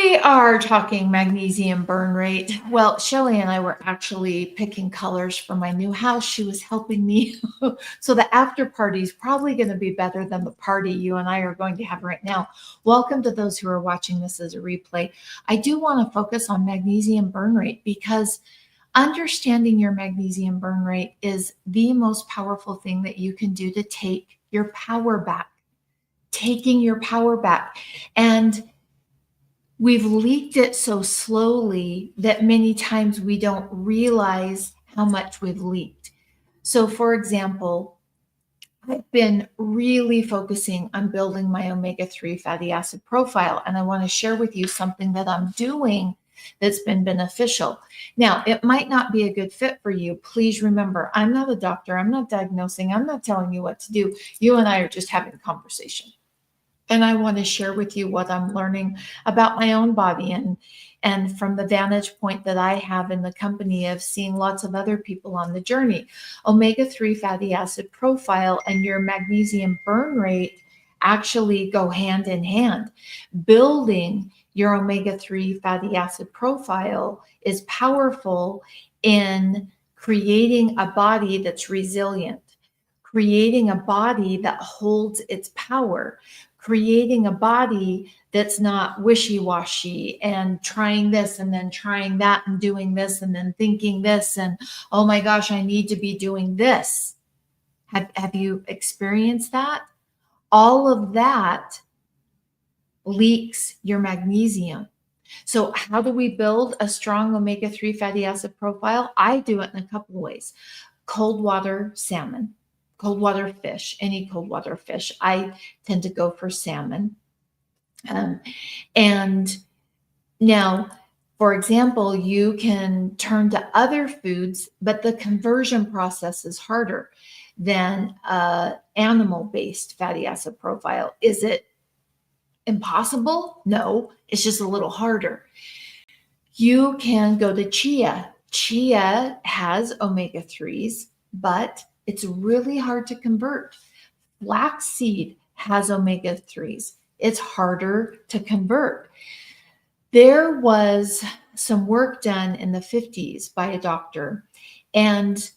We are talking magnesium burn rate. Well, Shelly and I were actually picking colors for my new house. She was helping me. So the after party is probably going to be better than the party you and I are going to have right now. Welcome to those who are watching this as a replay. I do want to focus on magnesium burn rate because understanding your magnesium burn rate is the most powerful thing that you can do to take your power back. Taking your power back. And we've leaked it so slowly that many times we don't realize how much we've leaked. So, for example, I've been really focusing on building my omega-3 fatty acid profile, and I want to share with you something that I'm doing that's been beneficial. Now, it might not be a good fit for you. Please remember, I'm not a doctor. I'm not diagnosing. I'm not telling you what to do. You and I are just having a conversation. And I want to share with you what I'm learning about my own body and from the vantage point that I have in the company of seeing lots of other people on the journey. Omega-3 fatty acid profile and your magnesium burn rate actually go hand in hand. Building your omega-3 fatty acid profile is powerful in creating a body that's resilient, creating a body that holds its power, creating a body that's not wishy-washy and trying this and then trying that and doing this and then thinking this and, oh my gosh, I need to be doing this. Have you experienced that? All of that leaks your magnesium. So how do we build a strong omega-3 fatty acid profile? I do it in a couple of ways. Cold water salmon. Cold water fish, any cold water fish. I tend to go for salmon. And now, for example, you can turn to other foods, but the conversion process is harder than animal-based fatty acid profile. Is it impossible? No, it's just a little harder. You can go to chia. Chia has omega-3s, but it's really hard to convert. Flaxseed has omega-3s. It's harder to convert. There was some work done in the 50s by a doctor, and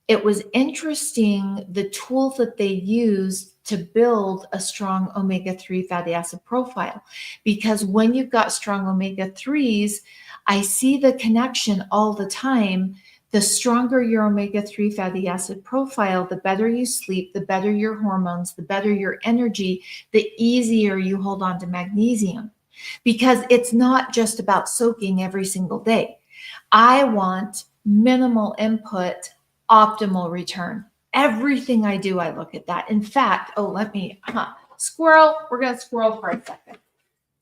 it was interesting the tools that they used to build a strong omega-3 fatty acid profile. Because when you've got strong omega-3s, I see the connection all the time. The stronger your omega-3 fatty acid profile, the better you sleep, the better your hormones, the better your energy, the easier you hold on to magnesium. Because it's not just about soaking every single day. I want minimal input, optimal return. Everything I do, I look at that. In fact, squirrel, we're going to squirrel for a second.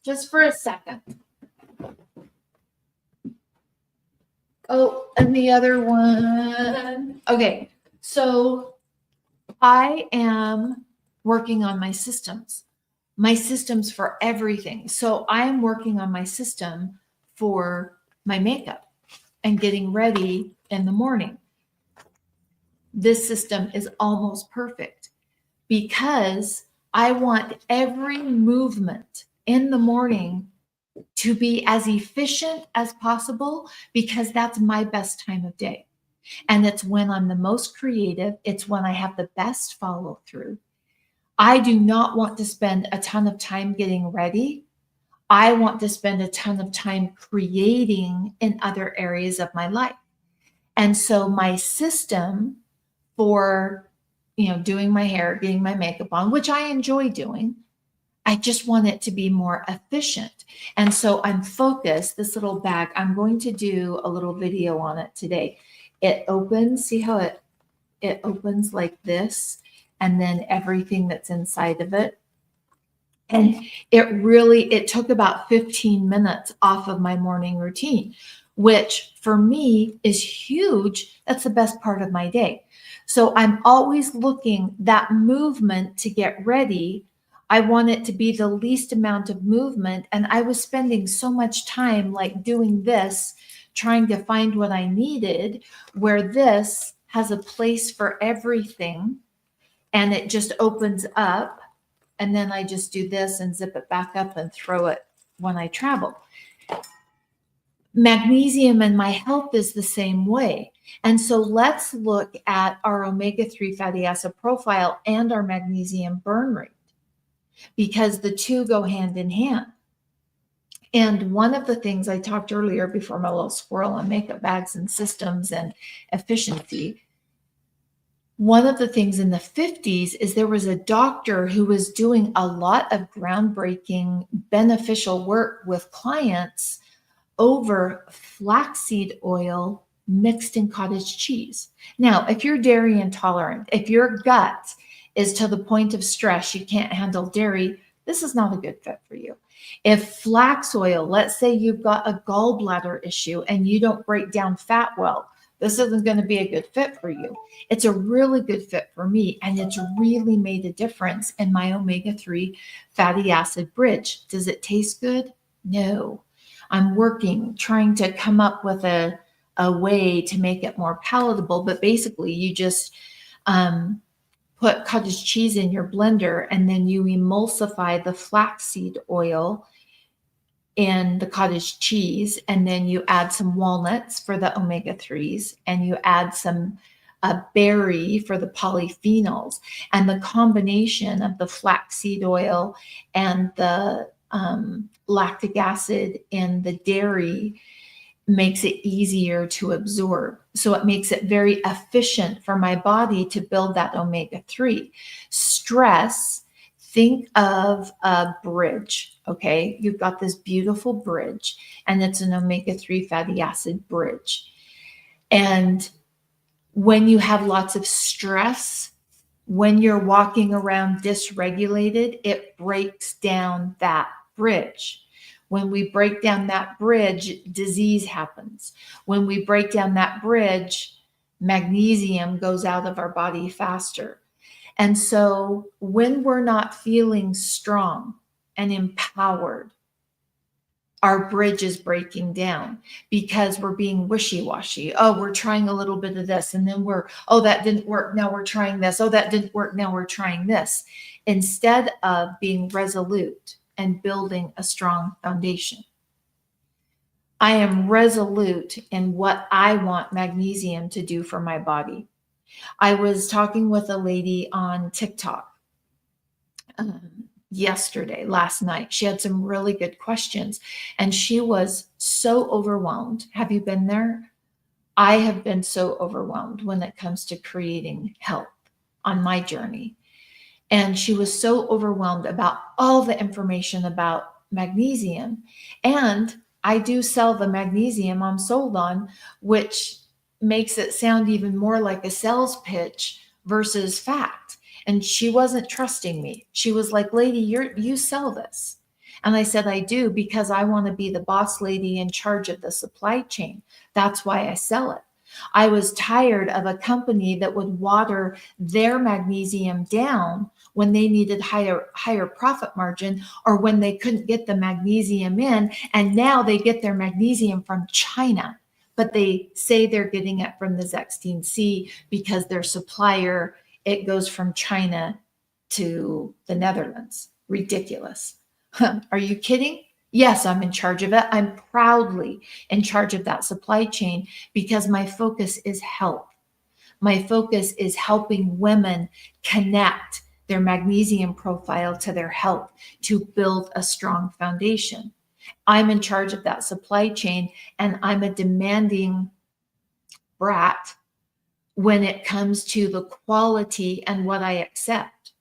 Just for a second. Oh, and the other one. Okay, so I am working on my systems for everything. So I am working on my system for my makeup and getting ready in the morning. This system is almost perfect because I want every movement in the morning to be as efficient as possible because that's my best time of day. And it's when I'm the most creative. It's when I have the best follow through. I do not want to spend a ton of time getting ready. I want to spend a ton of time creating in other areas of my life. And so my system for, doing my hair, getting my makeup on, which I enjoy doing, I just want it to be more efficient. And so I'm focused. This little bag, I'm going to do a little video on it today. It opens, see how it opens like this, and then everything that's inside of it. And it took about 15 minutes off of my morning routine, which for me is huge. That's the best part of my day. So I'm always looking that movement to get ready. I want it to be the least amount of movement. And I was spending so much time like doing this, trying to find what I needed, where this has a place for everything. And it just opens up. And then I just do this and zip it back up and throw it when I travel. Magnesium in my health is the same way. And so let's look at our omega-3 fatty acid profile and our magnesium burn rate, because the two go hand in hand. And one of the things I talked earlier before my little squirrel on makeup bags and systems and efficiency, one of the things in the 50s is there was a doctor who was doing a lot of groundbreaking beneficial work with clients over flaxseed oil mixed in cottage cheese. Now, if you're dairy intolerant, if your gut is to the point of stress, you can't handle dairy, this is not a good fit for you. If flax oil, let's say you've got a gallbladder issue and you don't break down fat well, this isn't going to be a good fit for you. It's a really good fit for me, and it's really made a difference in my omega-3 fatty acid bridge. Does it taste good? No. I'm working, trying to come up with a way to make it more palatable, but basically you just put cottage cheese in your blender, and then you emulsify the flaxseed oil in the cottage cheese, and then you add some walnuts for the omega-3s, and you add some berry for the polyphenols, and the combination of the flaxseed oil and the lactic acid in the dairy makes it easier to absorb. So it makes it very efficient for my body to build that omega-3. Stress, think of a bridge, okay? You've got this beautiful bridge, and it's an omega-3 fatty acid bridge. And when you have lots of stress, when you're walking around dysregulated, it breaks down that bridge. When we break down that bridge, disease happens. When we break down that bridge, magnesium goes out of our body faster. And so when we're not feeling strong and empowered, our bridge is breaking down because we're being wishy-washy. Oh, we're trying a little bit of this, and then oh, that didn't work. Now we're trying this. Oh, that didn't work. Now we're trying this. Instead of being resolute and building a strong foundation. I am resolute in what I want magnesium to do for my body. I was talking with a lady on TikTok last night. She had some really good questions, and she was so overwhelmed. Have you been there? I have been so overwhelmed when it comes to creating health on my journey. And she was so overwhelmed about all the information about magnesium. And I do sell the magnesium I'm sold on, which makes it sound even more like a sales pitch versus fact. And she wasn't trusting me. She was like, lady, you sell this. And I said, I do, because I want to be the boss lady in charge of the supply chain. That's why I sell it. I was tired of a company that would water their magnesium down when they needed higher profit margin, or when they couldn't get the magnesium in. And now they get their magnesium from China, but they say they're getting it from the Zextine C because their supplier, it goes from China to the Netherlands. Ridiculous. Are you kidding? Yes, I'm in charge of it. I'm proudly in charge of that supply chain because my focus is health. My focus is helping women connect their magnesium profile to their health to build a strong foundation. I'm in charge of that supply chain, and I'm a demanding brat when it comes to the quality and what I accept,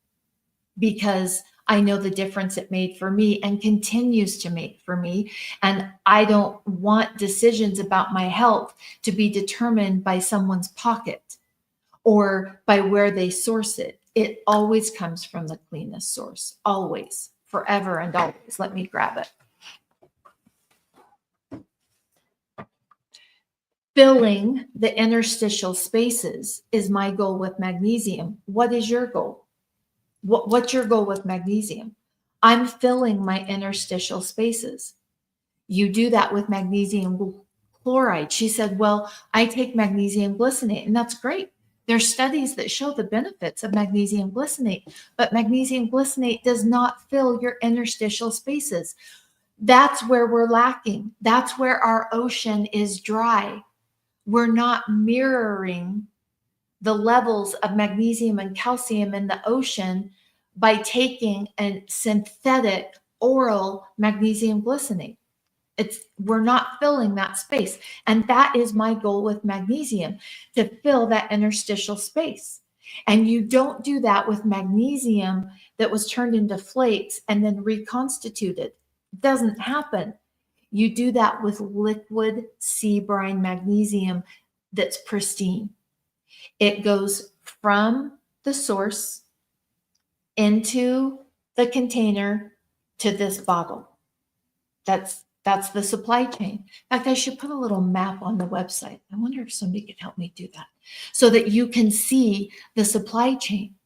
because I know the difference it made for me and continues to make for me. And I don't want decisions about my health to be determined by someone's pocket or by where they source it. It always comes from the cleanest source, always, forever and always. Let me grab it. Filling the interstitial spaces is my goal with magnesium. What is your goal? What's your goal with magnesium? I'm filling my interstitial spaces. You do that with magnesium chloride. She said, well, I take magnesium glycinate, and that's great. There's studies that show the benefits of magnesium glycinate, but magnesium glycinate does not fill your interstitial spaces. That's where we're lacking. That's where our ocean is dry. We're not mirroring the levels of magnesium and calcium in the ocean by taking a synthetic oral magnesium glycinate. We're not filling that space. And that is my goal with magnesium, to fill that interstitial space. And you don't do that with magnesium that was turned into flakes and then reconstituted. It doesn't happen. You do that with liquid sea brine magnesium that's pristine. It goes from the source into the container to this bottle. That's the supply chain. In fact, I should put a little map on the website. I wonder if somebody could help me do that so that you can see the supply chain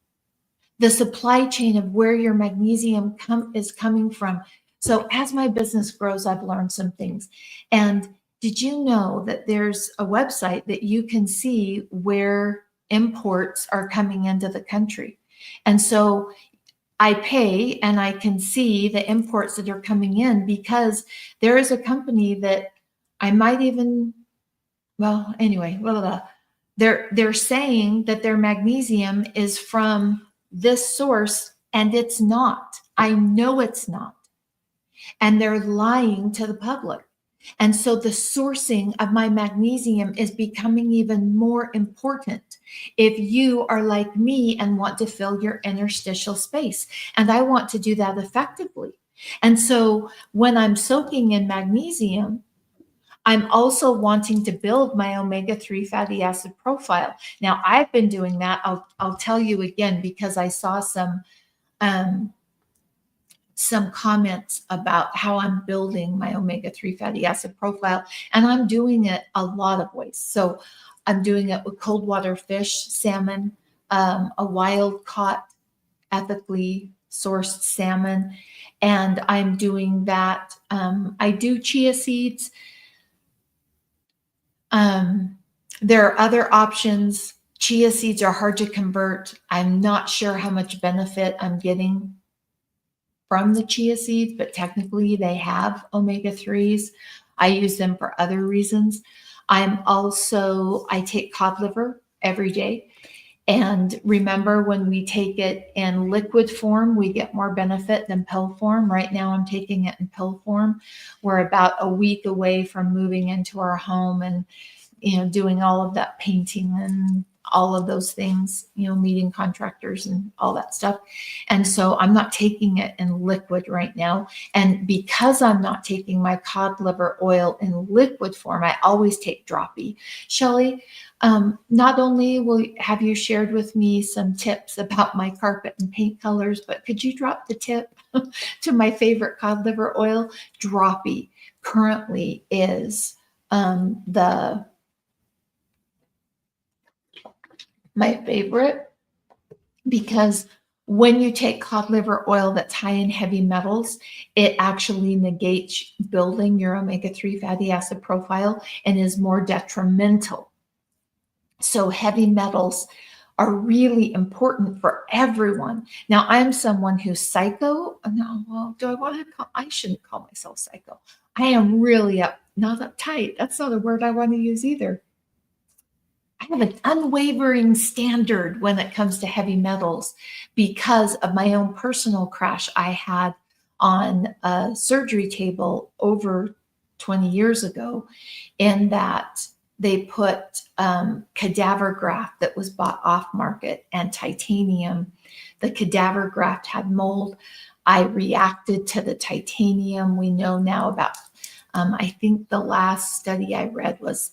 of where your magnesium is coming from. So as my business grows, I've learned some things. And did you know that there's a website that you can see where imports are coming into the country? And so I pay and I can see the imports that are coming in, because there is a company that I might even, well, anyway, blah, blah, blah. They're saying that their magnesium is from this source, and it's not. I know it's not. And they're lying to the public. And so the sourcing of my magnesium is becoming even more important if you are like me and want to fill your interstitial space. And I want to do that effectively. And so when I'm soaking in magnesium, I'm also wanting to build my omega-3 fatty acid profile. Now, I've been doing that. I'll tell you again, because I saw some comments about how I'm building my omega-3 fatty acid profile, and I'm doing it a lot of ways. So I'm doing it with cold water fish, salmon, a wild caught, ethically sourced salmon, and I'm doing that. I do chia seeds. There are other options. Chia seeds are hard to convert. I'm not sure how much benefit I'm getting from the chia seeds, but technically they have omega-3s. I use them for other reasons. I take cod liver every day. And remember, when we take it in liquid form, we get more benefit than pill form. Right now, I'm taking it in pill form. We're about a week away from moving into our home and, doing all of that painting and all of those things, meeting contractors and all that stuff. And so I'm not taking it in liquid right now. And because I'm not taking my cod liver oil in liquid form, I always take droppy. Shelley, not only have you shared with me some tips about my carpet and paint colors, but could you drop the tip to my favorite cod liver oil? Droppy currently is my favorite, because when you take cod liver oil that's high in heavy metals, it actually negates building your omega-3 fatty acid profile and is more detrimental. So heavy metals are really important for everyone. Now, I'm someone who's psycho. No, well, I shouldn't call myself psycho. I am really not uptight. That's not a word I want to use either. I have an unwavering standard when it comes to heavy metals because of my own personal crash I had on a surgery table over 20 years ago, in that they put cadaver graft that was bought off market and titanium. The cadaver graft had mold. I reacted to the titanium. We know now about, I think the last study I read was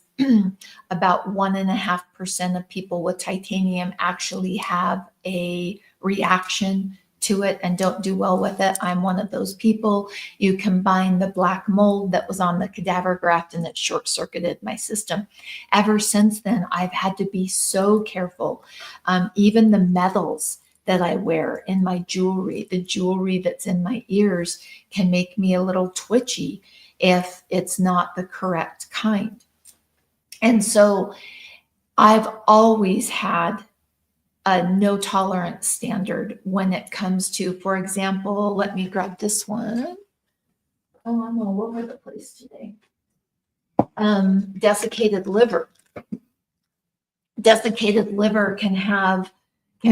about 1.5% of people with titanium actually have a reaction to it and don't do well with it. I'm one of those people. You combine the black mold that was on the cadaver graft and it short-circuited my system. Ever since then, I've had to be so careful. Even the metals that I wear in my jewelry, the jewelry that's in my ears, can make me a little twitchy if it's not the correct kind. And so I've always had a no tolerance standard when it comes to, for example, let me grab this one. Oh, I'm all over the place today. Desiccated liver. Desiccated liver can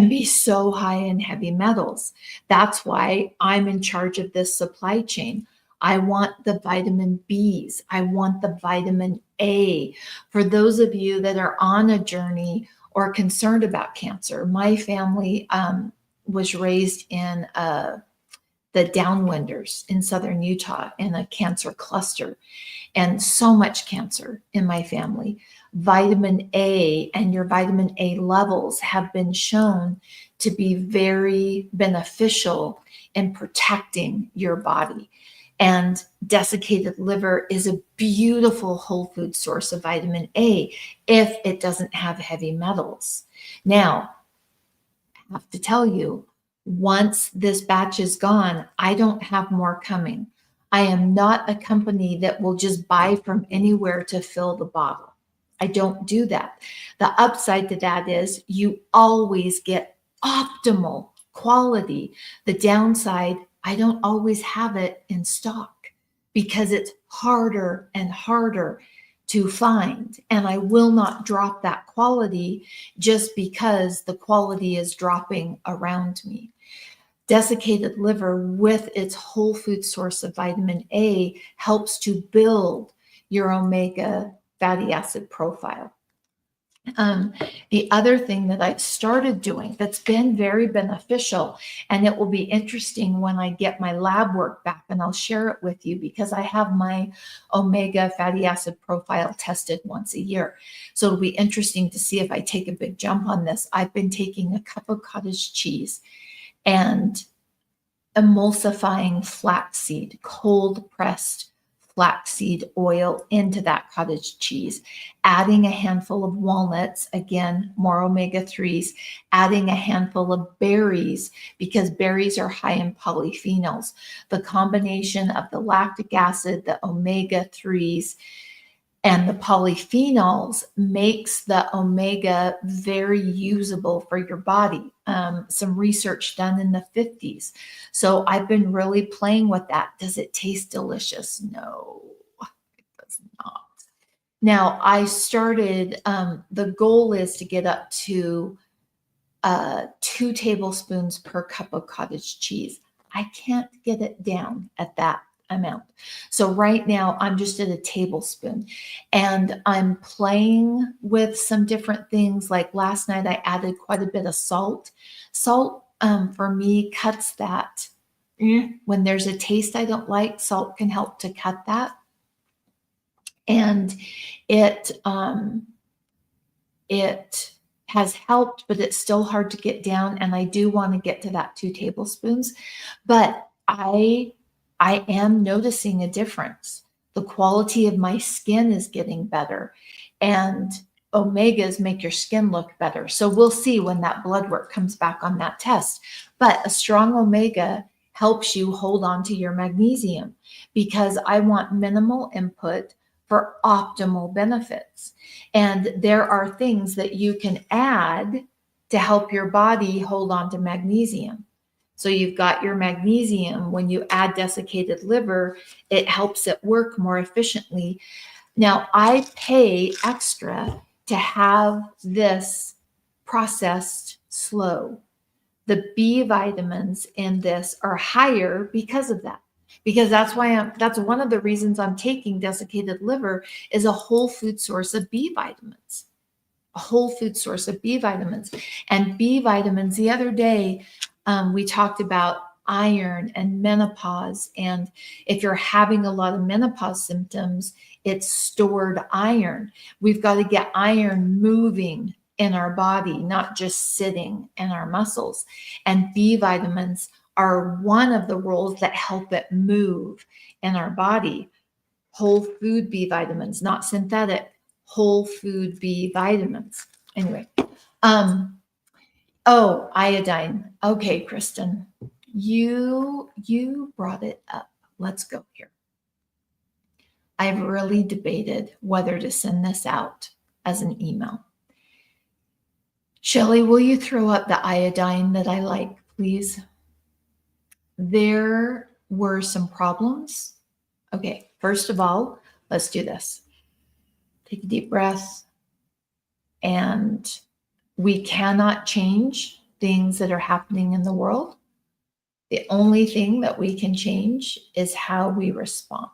be so high in heavy metals. That's why I'm in charge of this supply chain. I want the vitamin Bs. I want the vitamin A. For those of you that are on a journey or concerned about cancer, my family was raised in the downwinders in southern Utah in a cancer cluster, and so much cancer in my family. Vitamin A and your vitamin A levels have been shown to be very beneficial in protecting your body. And desiccated liver is a beautiful whole food source of vitamin A if it doesn't have heavy metals. Now, I have to tell you, once this batch is gone, I don't have more coming. I am not a company that will just buy from anywhere to fill the bottle. I don't do that. The upside to that is you always get optimal quality. The downside, I don't always have it in stock because it's harder and harder to find. And I will not drop that quality just because the quality is dropping around me. Desiccated liver, with its whole food source of vitamin A, helps to build your omega fatty acid profile. The other thing that I've started doing that's been very beneficial, and it will be interesting when I get my lab work back, and I'll share it with you because I have my omega fatty acid profile tested once a year. So it'll be interesting to see if I take a big jump on this. I've been taking a cup of cottage cheese and emulsifying flaxseed, cold pressed flaxseed oil into that cottage cheese, adding a handful of walnuts, again, more omega-3s, adding a handful of berries because berries are high in polyphenols. The combination of the lactic acid, the omega-3s, and the polyphenols makes the omega very usable for your body. Some research done in the 50s. So I've been really playing with that. Does it taste delicious? No, it does not. Now I started, the goal is to get up to 2 tablespoons per cup of cottage cheese. I can't get it down at that amount. So right now I'm just at a tablespoon, and I'm playing with some different things. Like last night I added quite a bit of salt. Salt for me cuts that. When there's a taste I don't like, salt can help to cut that. And it has helped, but it's still hard to get down. And I do want to get to that 2 tablespoons, but I am noticing a difference. The quality of my skin is getting better, and omegas make your skin look better. So we'll see when that blood work comes back on that test. But a strong omega helps you hold on to your magnesium because I want minimal input for optimal benefits. And there are things that you can add to help your body hold on to magnesium. So you've got your magnesium. When you add desiccated liver, it helps it work more efficiently. Now, I pay extra to have this processed slow. The B vitamins in this are higher because of that. Because that's one of the reasons I'm taking desiccated liver is a whole food source of B vitamins. A whole food source of B vitamins. And B vitamins, the other day, we talked about iron and menopause. And if you're having a lot of menopause symptoms, it's stored iron. We've got to get iron moving in our body, not just sitting in our muscles. And B vitamins are one of the roles that help it move in our body. Whole food B vitamins, not synthetic, whole food B vitamins. Anyway, oh, iodine. Okay, Kristen, you brought it up. Let's go here. I've really debated whether to send this out as an email. Shelley, will you throw up the iodine that I like, please? There were some problems Okay, first of all, let's do this. Take a deep breath. And we cannot change things that are happening in the world. The only thing that we can change is how we respond.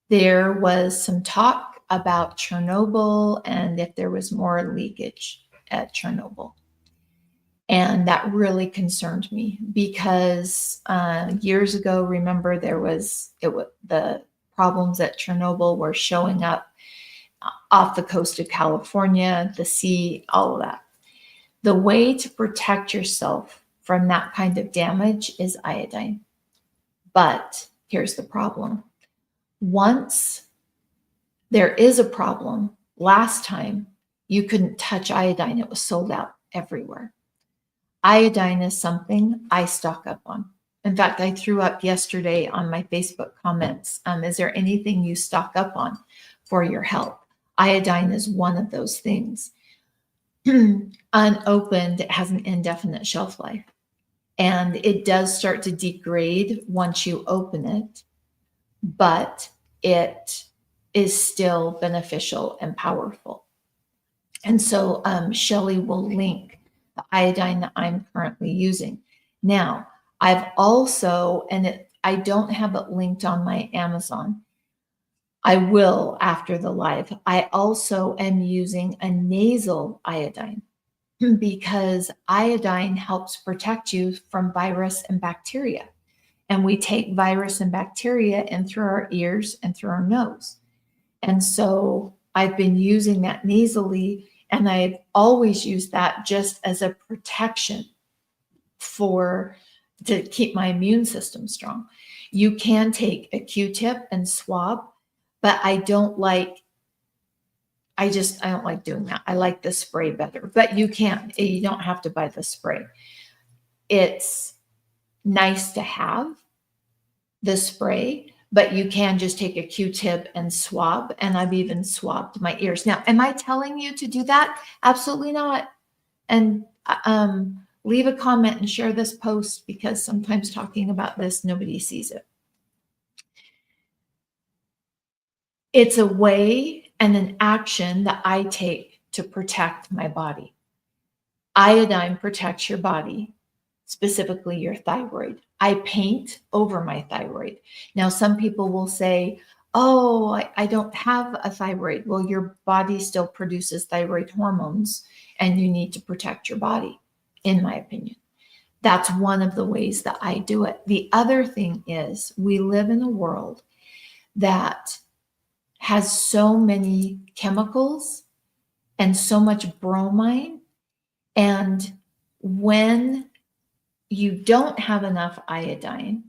There was some talk about Chernobyl and if there was more leakage at Chernobyl. And that really concerned me because years ago, remember, the problems at Chernobyl were showing up off the coast of California, the sea, all of that. The way to protect yourself from that kind of damage is iodine. But here's the problem. Once there is a problem, last time you couldn't touch iodine, it was sold out everywhere. Iodine is something I stock up on. In fact, I threw up yesterday on my Facebook comments. Is there anything you stock up on for your health? Iodine is one of those things. Unopened, it has an indefinite shelf life. And it does start to degrade once you open it, but it is still beneficial and powerful. And so Shelley will link the iodine that I'm currently using. Now, I've also, I don't have it linked on my Amazon. I will after the live. I also am using a nasal iodine because iodine helps protect you from virus and bacteria. And we take virus and bacteria in through our ears and through our nose. And so I've been using that nasally, and I've always used that just as a protection to keep my immune system strong. You can take a Q-tip and swab, but I don't like doing that. I like the spray better, but you don't have to buy the spray. It's nice to have the spray, but you can just take a Q-tip and swab. And I've even swabbed my ears. Now, am I telling you to do that? Absolutely not. And leave a comment and share this post because sometimes talking about this, nobody sees it. It's a way and an action that I take to protect my body. Iodine protects your body, specifically your thyroid. I paint over my thyroid. Now, some people will say, oh, I don't have a thyroid. Well, your body still produces thyroid hormones and you need to protect your body, in my opinion. That's one of the ways that I do it. The other thing is we live in a world that has so many chemicals and so much bromine. And when you don't have enough iodine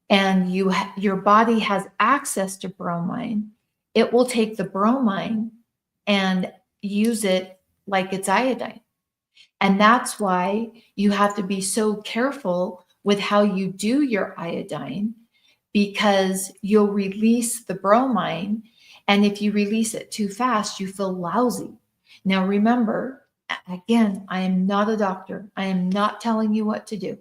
and your body has access to bromine, it will take the bromine and use it like it's iodine. And that's why you have to be so careful with how you do your iodine, because you'll release the bromine. And if you release it too fast, you feel lousy. Now, remember, again, I am not a doctor. I am not telling you what to do.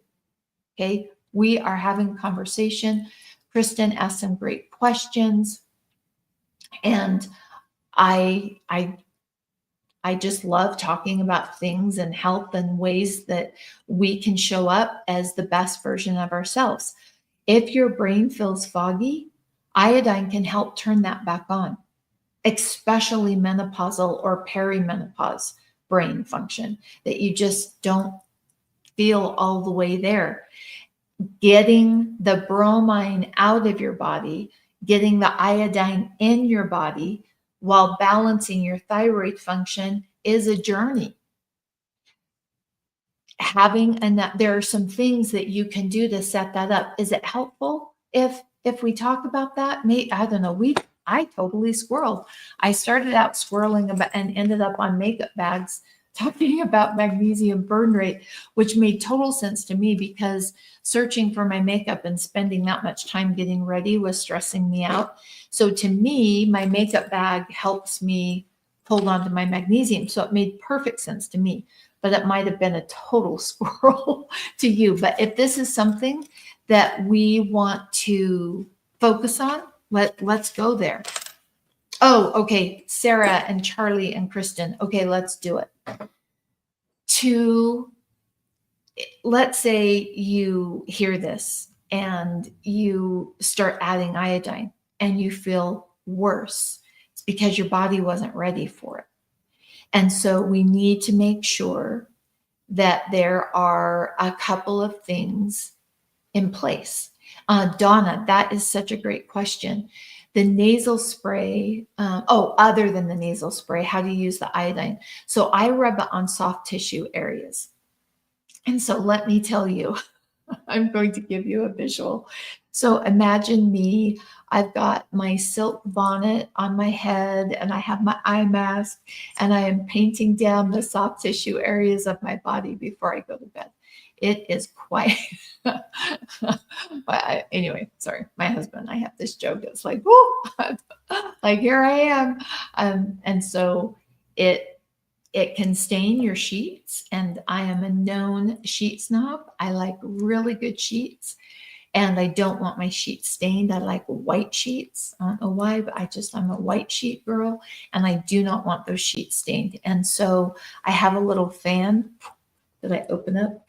Okay. We are having a conversation. Kristen asked some great questions. And I just love talking about things and health and ways that we can show up as the best version of ourselves. If your brain feels foggy, iodine can help turn that back on, especially menopausal or perimenopause brain function that you just don't feel all the way there. Getting the bromine out of your body, getting the iodine in your body while balancing your thyroid function is a journey. There are some things that you can do to set that up. Is it helpful if we talk about that? I don't know. I totally squirreled. I started out squirreling about and ended up on makeup bags talking about magnesium burn rate, which made total sense to me because searching for my makeup and spending that much time getting ready was stressing me out. So to me, my makeup bag helps me hold on to my magnesium. So it made perfect sense to me, but it might have been a total squirrel to you. But if this is something that we want to focus on. Let's go there. Oh, okay. Sarah and Charlie and Kristen. Okay, let's do it. Let's say you hear this and you start adding iodine and you feel worse. It's because your body wasn't ready for it. And so we need to make sure that there are a couple of things in place. Donna, that is such a great question. The nasal spray, other than the nasal spray, how do you use the iodine? So I rub it on soft tissue areas. And so let me tell you, I'm going to give you a visual. So imagine me, I've got my silk bonnet on my head and I have my eye mask and I am painting down the soft tissue areas of my body before I go to bed. It is quite, anyway, sorry, my husband, I have this joke. It's like, whoo, like here I am. And so it can stain your sheets, and I am a known sheet snob. I like really good sheets, and I don't want my sheets stained. I like white sheets. I don't know why, but I'm a white sheet girl, and I do not want those sheets stained. And so I have a little fan that I open up.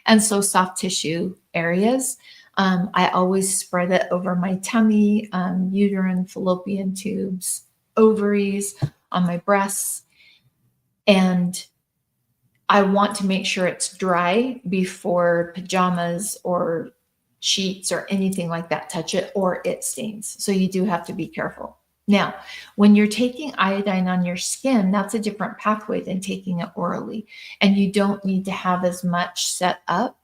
And so soft tissue areas, I always spread it over my tummy, uterine, fallopian tubes, ovaries, on my breasts. And I want to make sure it's dry before pajamas or sheets or anything like that touch it, or it stains. So you do have to be careful. Now, when you're taking iodine on your skin, that's a different pathway than taking it orally. And you don't need to have as much set up.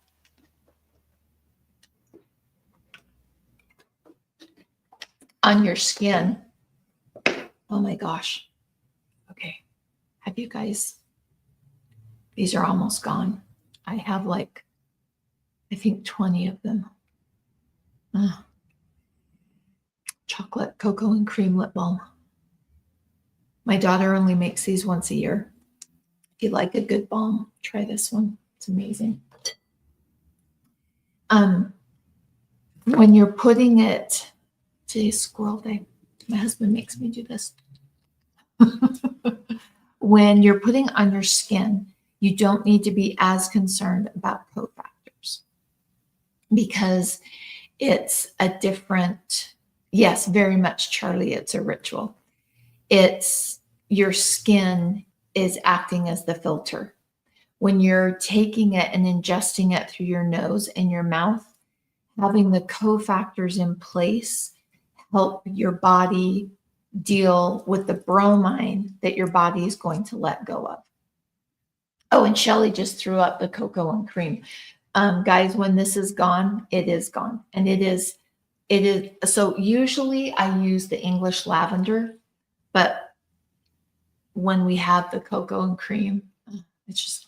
On your skin. Oh my gosh. Okay. Have you guys, these are almost gone. I have like, I think 20 of them. Chocolate, cocoa, and cream lip balm. My daughter only makes these once a year. If you like a good balm, try this one. It's amazing. When you're putting it, today's squirrel day. My husband makes me do this. When you're putting on your skin, you don't need to be as concerned about cofactors because it's a different, yes, very much, Charlie, it's a ritual. It's your skin is acting as the filter. When you're taking it and ingesting it through your nose and your mouth, having the cofactors in place help your body deal with the bromine that your body is going to let go of. Oh, and Shelly just threw up the cocoa and cream. Guys, when this is gone, it is gone. And it is, so usually I use the English lavender, but when we have the cocoa and cream, it's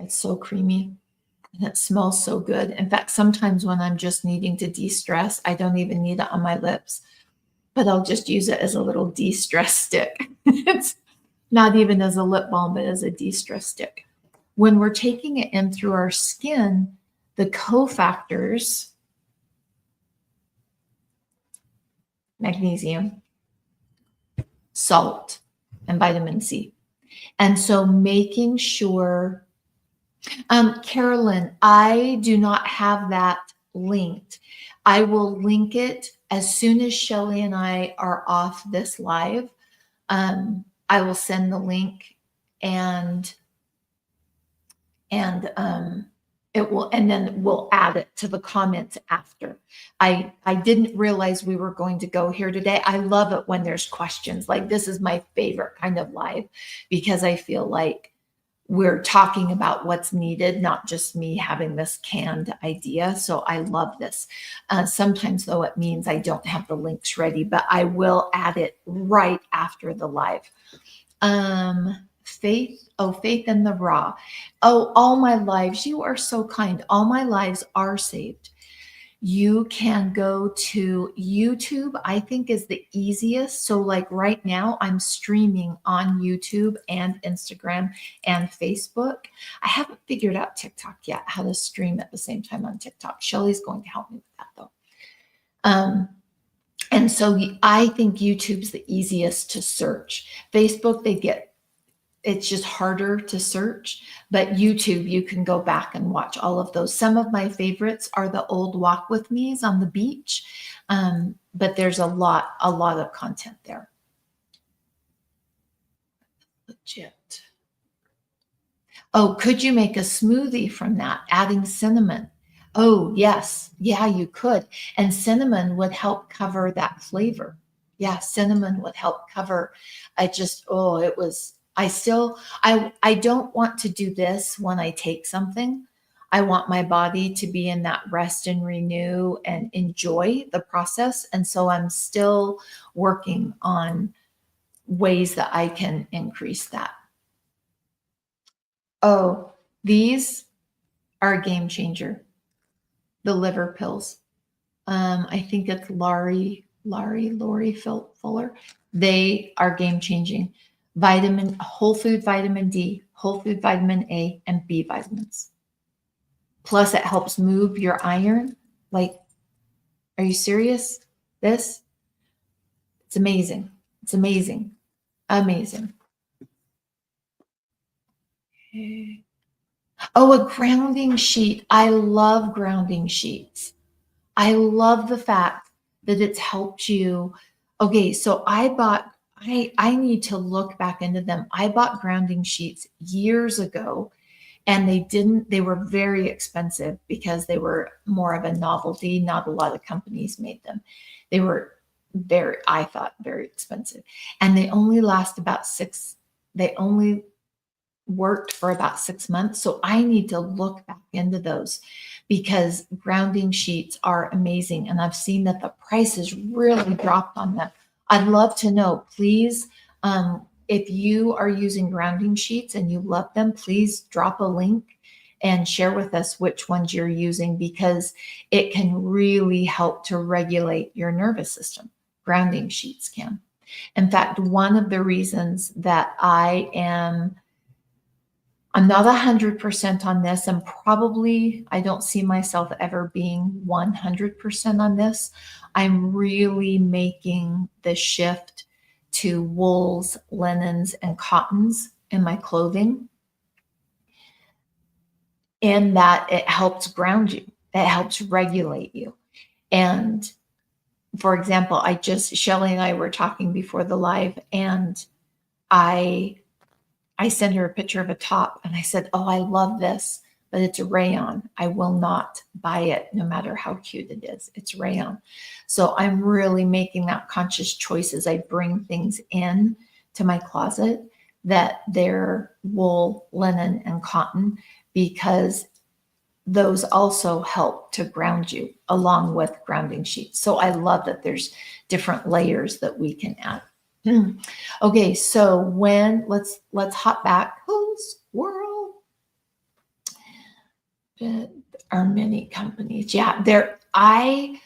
so creamy and it smells so good. In fact, sometimes when I'm just needing to de-stress, I don't even need it on my lips, but I'll just use it as a little de-stress stick. It's not even as a lip balm, but as a de-stress stick. When we're taking it in through our skin, the cofactors, magnesium, salt, and vitamin C. And so making sure, Carolyn, I do not have that linked. I will link it as soon as Shelly and I are off this live. I will send the link and it will, and then we'll add it to the comments after. I didn't realize we were going to go here today. I love it when there's questions. Like this is my favorite kind of live because I feel like we're talking about what's needed, not just me having this canned idea. So I love this. Sometimes though, it means I don't have the links ready, but I will add it right after the live. Faith in the raw. Oh, all my lives, you are so kind. All my lives are saved. You can go to YouTube, I think is the easiest. So like right now I'm streaming on YouTube and Instagram and Facebook. I haven't figured out TikTok yet, how to stream at the same time on TikTok. Shelly's going to help me with that though. And so I think YouTube's the easiest to search. Facebook, it's just harder to search, but YouTube, you can go back and watch all of those. Some of my favorites are the old walk with me's on the beach, but there's a lot of content there. Legit. Oh, could you make a smoothie from that, adding cinnamon? Oh, yes. Yeah, you could. And cinnamon would help cover that flavor. Yeah, cinnamon would help cover. I don't want to do this when I take something. I want my body to be in that rest and renew and enjoy the process. And so I'm still working on ways that I can increase that. Oh, these are a game changer. The liver pills. I think it's Lori Fuller. They are game changing. Whole food vitamin D, whole food vitamin A, and B vitamins. Plus, it helps move your iron. Like, are you serious? It's amazing. It's amazing. Amazing. Okay. Oh, a grounding sheet. I love grounding sheets. I love the fact that it's helped you. Okay, so I need to look back into them. I bought grounding sheets years ago and they were very expensive because they were more of a novelty. Not a lot of companies made them. They were I thought, very expensive. And they only worked for about 6 months. So I need to look back into those because grounding sheets are amazing. And I've seen that the prices really dropped on them. I'd love to know, please, if you are using grounding sheets and you love them, please drop a link and share with us which ones you're using because it can really help to regulate your nervous system. Grounding sheets can. In fact, one of the reasons that I'm not 100% on this, and probably I don't see myself ever being 100% on this. I'm really making the shift to wools, linens, and cottons in my clothing. And that it helps ground you. It helps regulate you. And for example, Shelly and I were talking before the live, and I sent her a picture of a top and I said, oh, I love this, but it's a rayon. I will not buy it no matter how cute it is. It's rayon. So I'm really making that conscious choice as I bring things in to my closet that they're wool, linen, and cotton because those also help to ground you along with grounding sheets. So I love that there's different layers that we can add. Okay, so let's hop back. Oh, squirrel. There are many companies. Yeah, and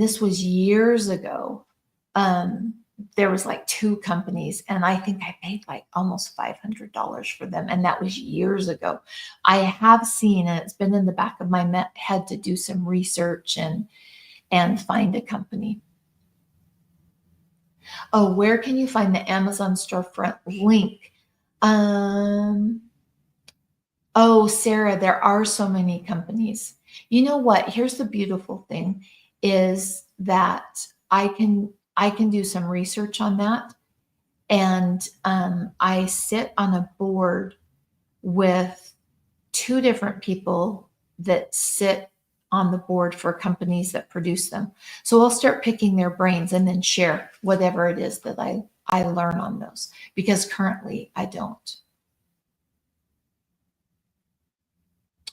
this was years ago. There was like 2 companies, and I think I paid like almost $500 for them, and that was years ago. I have seen, and it's been in the back of my head to do some research and find a company. Oh, where can you find the Amazon storefront link? Oh, Sarah, there are so many companies. You know what? Here's the beautiful thing is that I can do some research on that. And I sit on a board with 2 different people that sit on the board for companies that produce them. So I'll start picking their brains and then share whatever it is that I learn on those because currently I don't.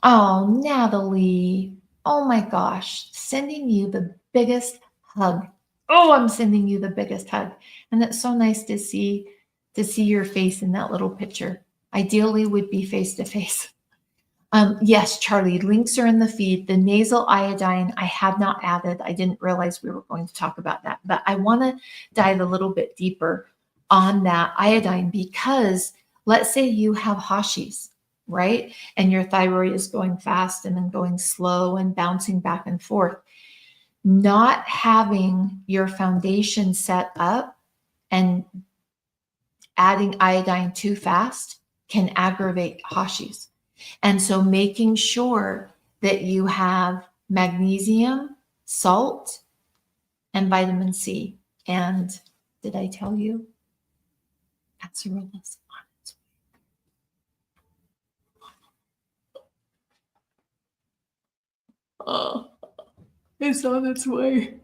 Oh, Natalie. Oh my gosh. Sending you the biggest hug. Oh, I'm sending you the biggest hug. And it's so nice to see your face in that little picture. Ideally would be face to face. Yes, Charlie, links are in the feed. The nasal iodine I had not added. I didn't realize we were going to talk about that, but I want to dive a little bit deeper on that iodine because let's say you have Hashis, right? And your thyroid is going fast and then going slow and bouncing back and forth. Not having your foundation set up and adding iodine too fast can aggravate Hashis. And so making sure that you have magnesium, salt, and vitamin C. And did I tell you? Acerolas on its way. Oh, it's on its way.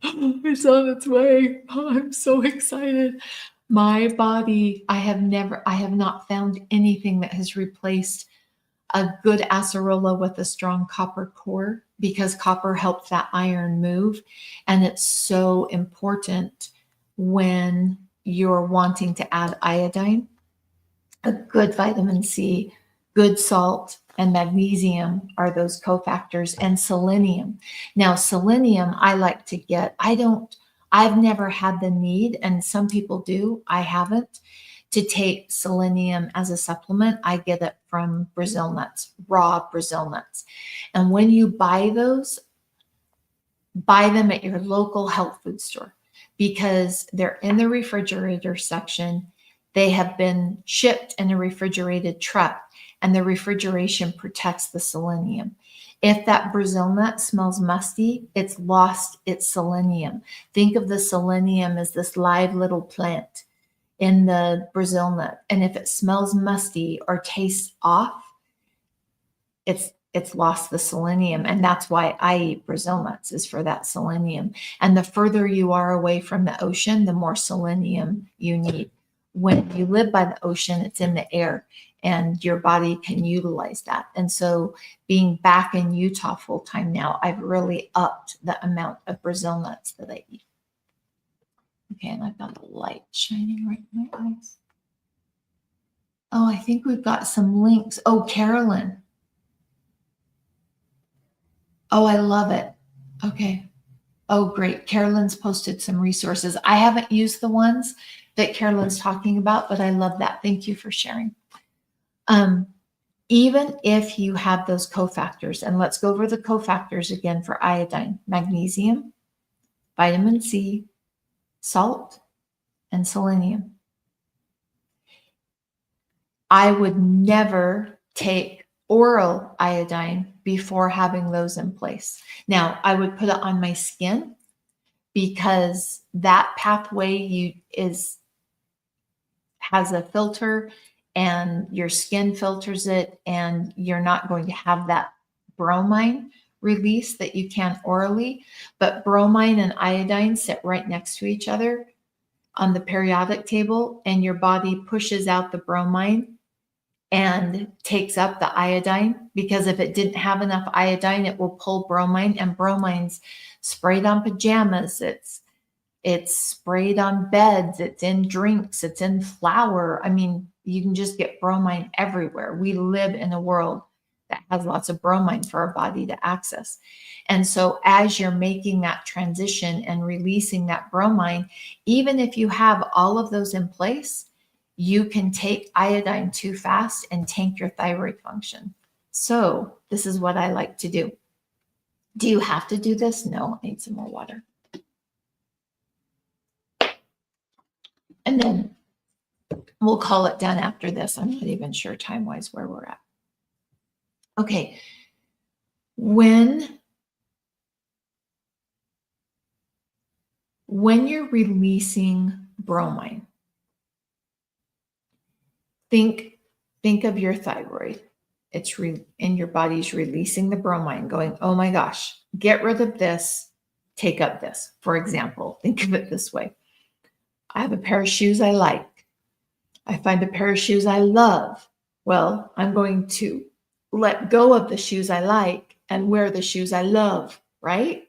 It's on its way. Oh, I'm so excited. My body, I have not found anything that has replaced a good acerola with a strong copper core because copper helps that iron move. And it's so important when you're wanting to add iodine, a good vitamin C, good salt, and magnesium are those cofactors, and selenium. Now, selenium, I like to get, I've never had the need, and some people do, I haven't, to take selenium as a supplement. I get it from Brazil nuts, raw Brazil nuts. And when you buy those, buy them at your local health food store because they're in the refrigerator section. They have been shipped in a refrigerated truck, and the refrigeration protects the selenium. If that Brazil nut smells musty, it's lost its selenium. Think of the selenium as this live little plant in the Brazil nut. And if it smells musty or tastes off, it's lost the selenium. And that's why I eat Brazil nuts, is for that selenium. And the further you are away from the ocean, the more selenium you need. When you live by the ocean, it's in the air and your body can utilize that. And so being back in Utah full time now, I've really upped the amount of Brazil nuts that I eat. Okay, and I've got the light shining right in my eyes. Oh, I think we've got some links. Oh, Carolyn. Oh, I love it. Okay. Oh, great. Carolyn's posted some resources. I haven't used the ones that Carolyn's talking about, but I love that. Thank you for sharing. Even if you have those cofactors, and let's go over the cofactors again for iodine: magnesium, vitamin C, salt, and selenium. I would never take oral iodine before having those in place. Now, I would put it on my skin because that pathway has a filter and your skin filters it, and you're not going to have that bromine release that you can orally. But bromine and iodine sit right next to each other on the periodic table, and your body pushes out the bromine and takes up the iodine, because if it didn't have enough iodine, it will pull bromine, and bromine's sprayed on pajamas. It's sprayed on beds. It's in drinks. It's in flour. I mean, you can just get bromine everywhere. We live in a world that has lots of bromine for our body to access. And so as you're making that transition and releasing that bromine, even if you have all of those in place, you can take iodine too fast and tank your thyroid function. So this is what I like to do. Do you have to do this? No, I need some more water. And then we'll call it done after this. I'm not even sure time-wise where we're at. Okay. When you're releasing bromine, think of your thyroid. It's and your body's releasing the bromine, going, oh my gosh, get rid of this, take up this. For example, think of it this way. I have a pair of shoes I like. I find a pair of shoes I love. Well, I'm going to let go of the shoes I like and wear the shoes I love, right?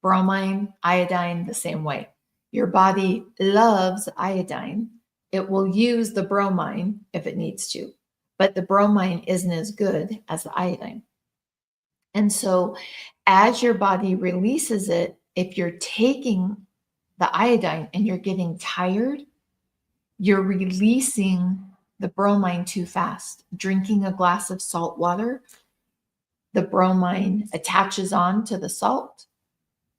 Bromine, iodine, the same way. Your body loves iodine. It will use the bromine if it needs to, but the bromine isn't as good as the iodine. And so as your body releases it, if you're taking the iodine and you're getting tired, you're releasing the bromine too fast. Drinking a glass of salt water, the bromine attaches on to the salt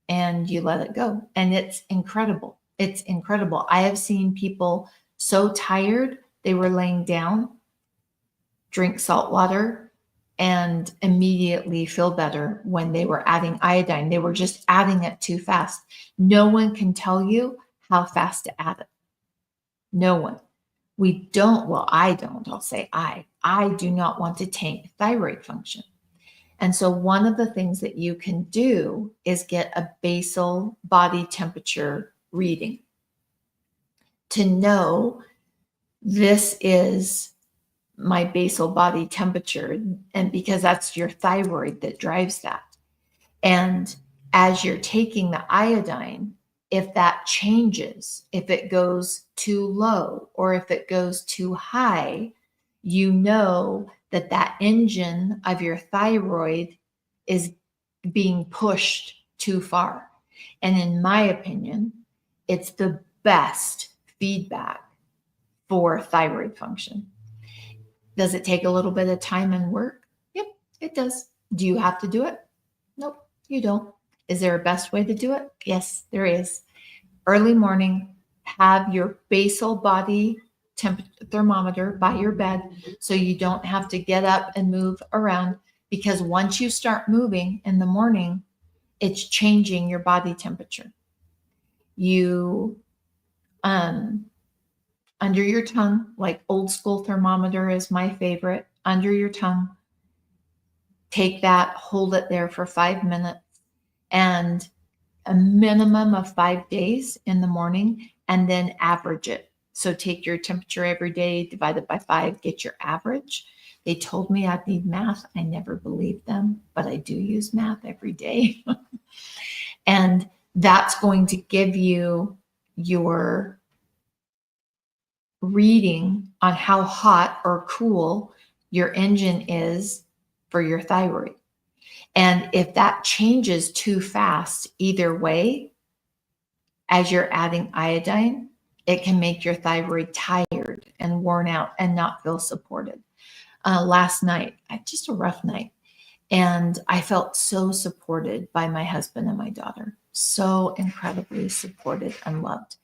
and you let it go. And it's incredible. It's incredible. I have seen people so tired, they were laying down, drink salt water, and immediately feel better when they were adding iodine. They were just adding it too fast. No one can tell you how fast to add it. No one. We don't, well, I don't, I'll say I do not want to taint thyroid function. And so one of the things that you can do is get a basal body temperature reading to know this is my basal body temperature. And because that's your thyroid that drives that. And as you're taking the iodine, if that changes, if it goes too low or if it goes too high, you know that that engine of your thyroid is being pushed too far. And in my opinion, it's the best feedback for thyroid function. Does it take a little bit of time and work? Yep, it does. Do you have to do it? Nope, you don't. Is there a best way to do it? Yes, there is. Early morning, have your basal body thermometer by your bed so you don't have to get up and move around, because once you start moving in the morning, it's changing your body temperature. You, under your tongue, like old school thermometer is my favorite, under your tongue, take that, hold it there for 5 minutes, and a minimum of 5 days in the morning, and then average it. So take your temperature every day, divide it by 5, get your average. They told me I'd need math. I never believed them, but I do use math every day. And that's going to give you your reading on how hot or cool your engine is for your thyroid. And if that changes too fast, either way, as you're adding iodine, it can make your thyroid tired and worn out and not feel supported. Last night, just a rough night, and I felt so supported by my husband and my daughter, so incredibly supported and loved.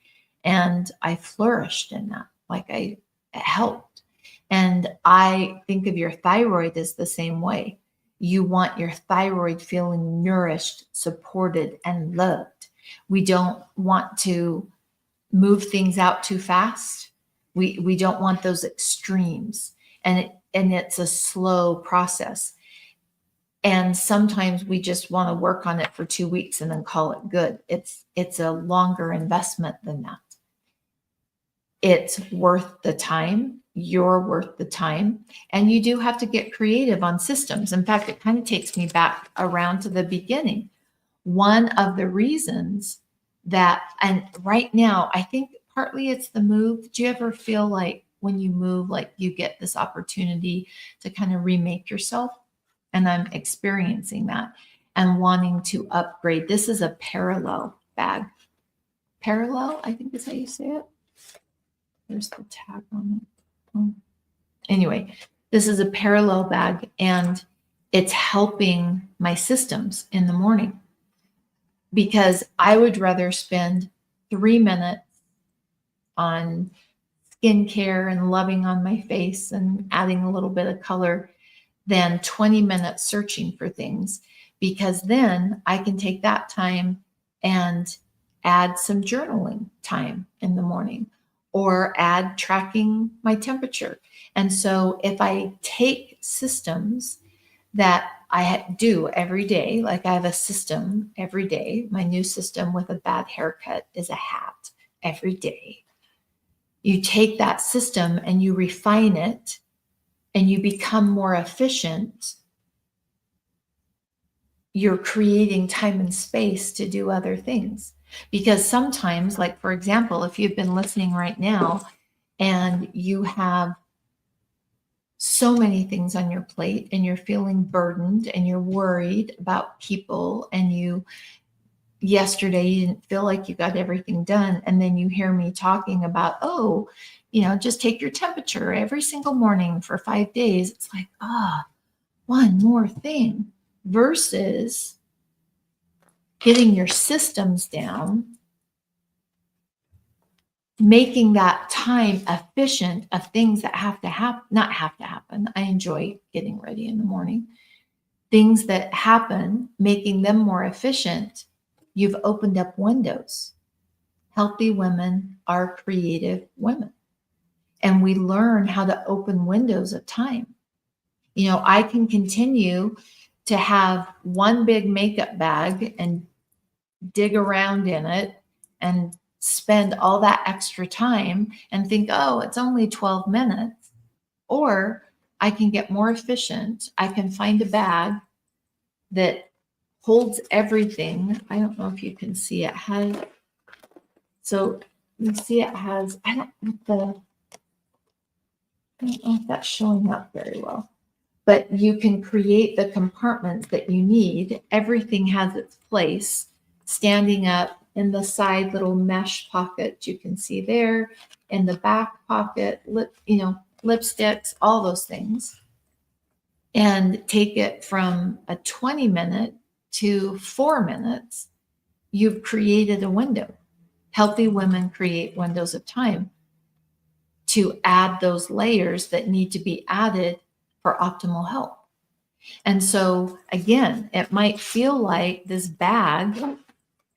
And I flourished in that, like it helped. And I think of your thyroid as the same way. You want your thyroid feeling nourished, supported, and loved. We don't want to move things out too fast. We don't want those extremes. And it's a slow process. And sometimes we just want to work on it for 2 weeks and then call it good. It's a longer investment than that. It's worth the time. You're worth the time. And you do have to get creative on systems. In fact, it kind of takes me back around to the beginning. One of the reasons that, and right now, I think partly it's the move. Do you ever feel like when you move, like you get this opportunity to kind of remake yourself? And I'm experiencing that and wanting to upgrade. This is a parallel bag. Parallel, I think is how you say it. There's the tag on it. Anyway, this is a parallel bag and it's helping my systems in the morning, because I would rather spend 3 minutes on skincare and loving on my face and adding a little bit of color than 20 minutes searching for things, because then I can take that time and add some journaling time in the morning or add tracking my temperature. And so if I take systems that I do every day, like I have a system every day, my new system with a bad haircut is a hat every day. You take that system and you refine it and you become more efficient. You're creating time and space to do other things. Because sometimes, like for example, if you've been listening right now and you have so many things on your plate and you're feeling burdened and you're worried about people, and yesterday you didn't feel like you got everything done, and then you hear me talking about, oh, just take your temperature every single morning for 5 days. It's like, one more thing, versus getting your systems down, making that time efficient of things that have to happen, not have to happen. I enjoy getting ready in the morning. Things that happen, making them more efficient. You've opened up windows. Healthy women are creative women, and we learn how to open windows of time. I can continue to have one big makeup bag and dig around in it and spend all that extra time and think, oh, it's only 12 minutes. Or I can get more efficient. I can find a bag that holds everything. I don't know if you can see it. So you see it has, I don't know if that's showing up very well, but you can create the compartments that you need. Everything has its place. Standing up in the side little mesh pockets, you can see there, in the back pocket, lipsticks, all those things. And take it from a 20-minute to 4 minutes. You've created a window. Healthy women create windows of time to add those layers that need to be added for optimal health. And so, again, it might feel like this bag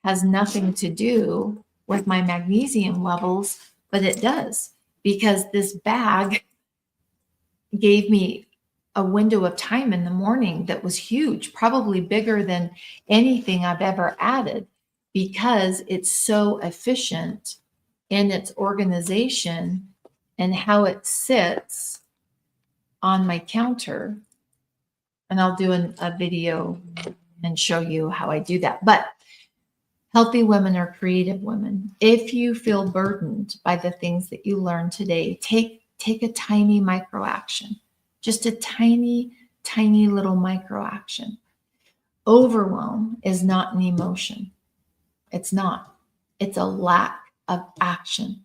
has nothing to do with my magnesium levels, but it does, because this bag gave me a window of time in the morning that was huge, probably bigger than anything I've ever added, because it's so efficient in its organization and how it sits on my counter. And I'll do a video and show you how I do that. But healthy women are creative women. If you feel burdened by the things that you learned today, take a tiny micro action, just a tiny, tiny little micro action. Overwhelm is not an emotion. It's not. It's a lack of action.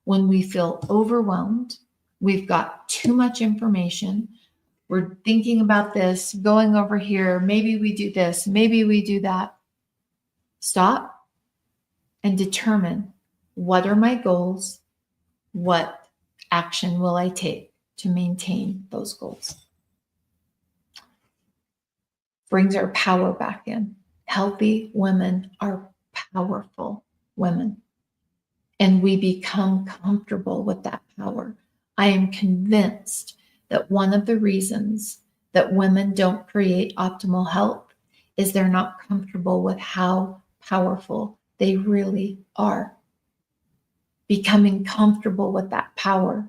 When we feel overwhelmed, we've got too much information. We're thinking about this, going over here. Maybe we do this. Maybe we do that. Stop and determine, what are my goals? What action will I take to maintain those goals? Brings our power back in. Healthy women are powerful women, and we become comfortable with that power. I am convinced that one of the reasons that women don't create optimal health is they're not comfortable with how powerful they really are. Becoming comfortable with that power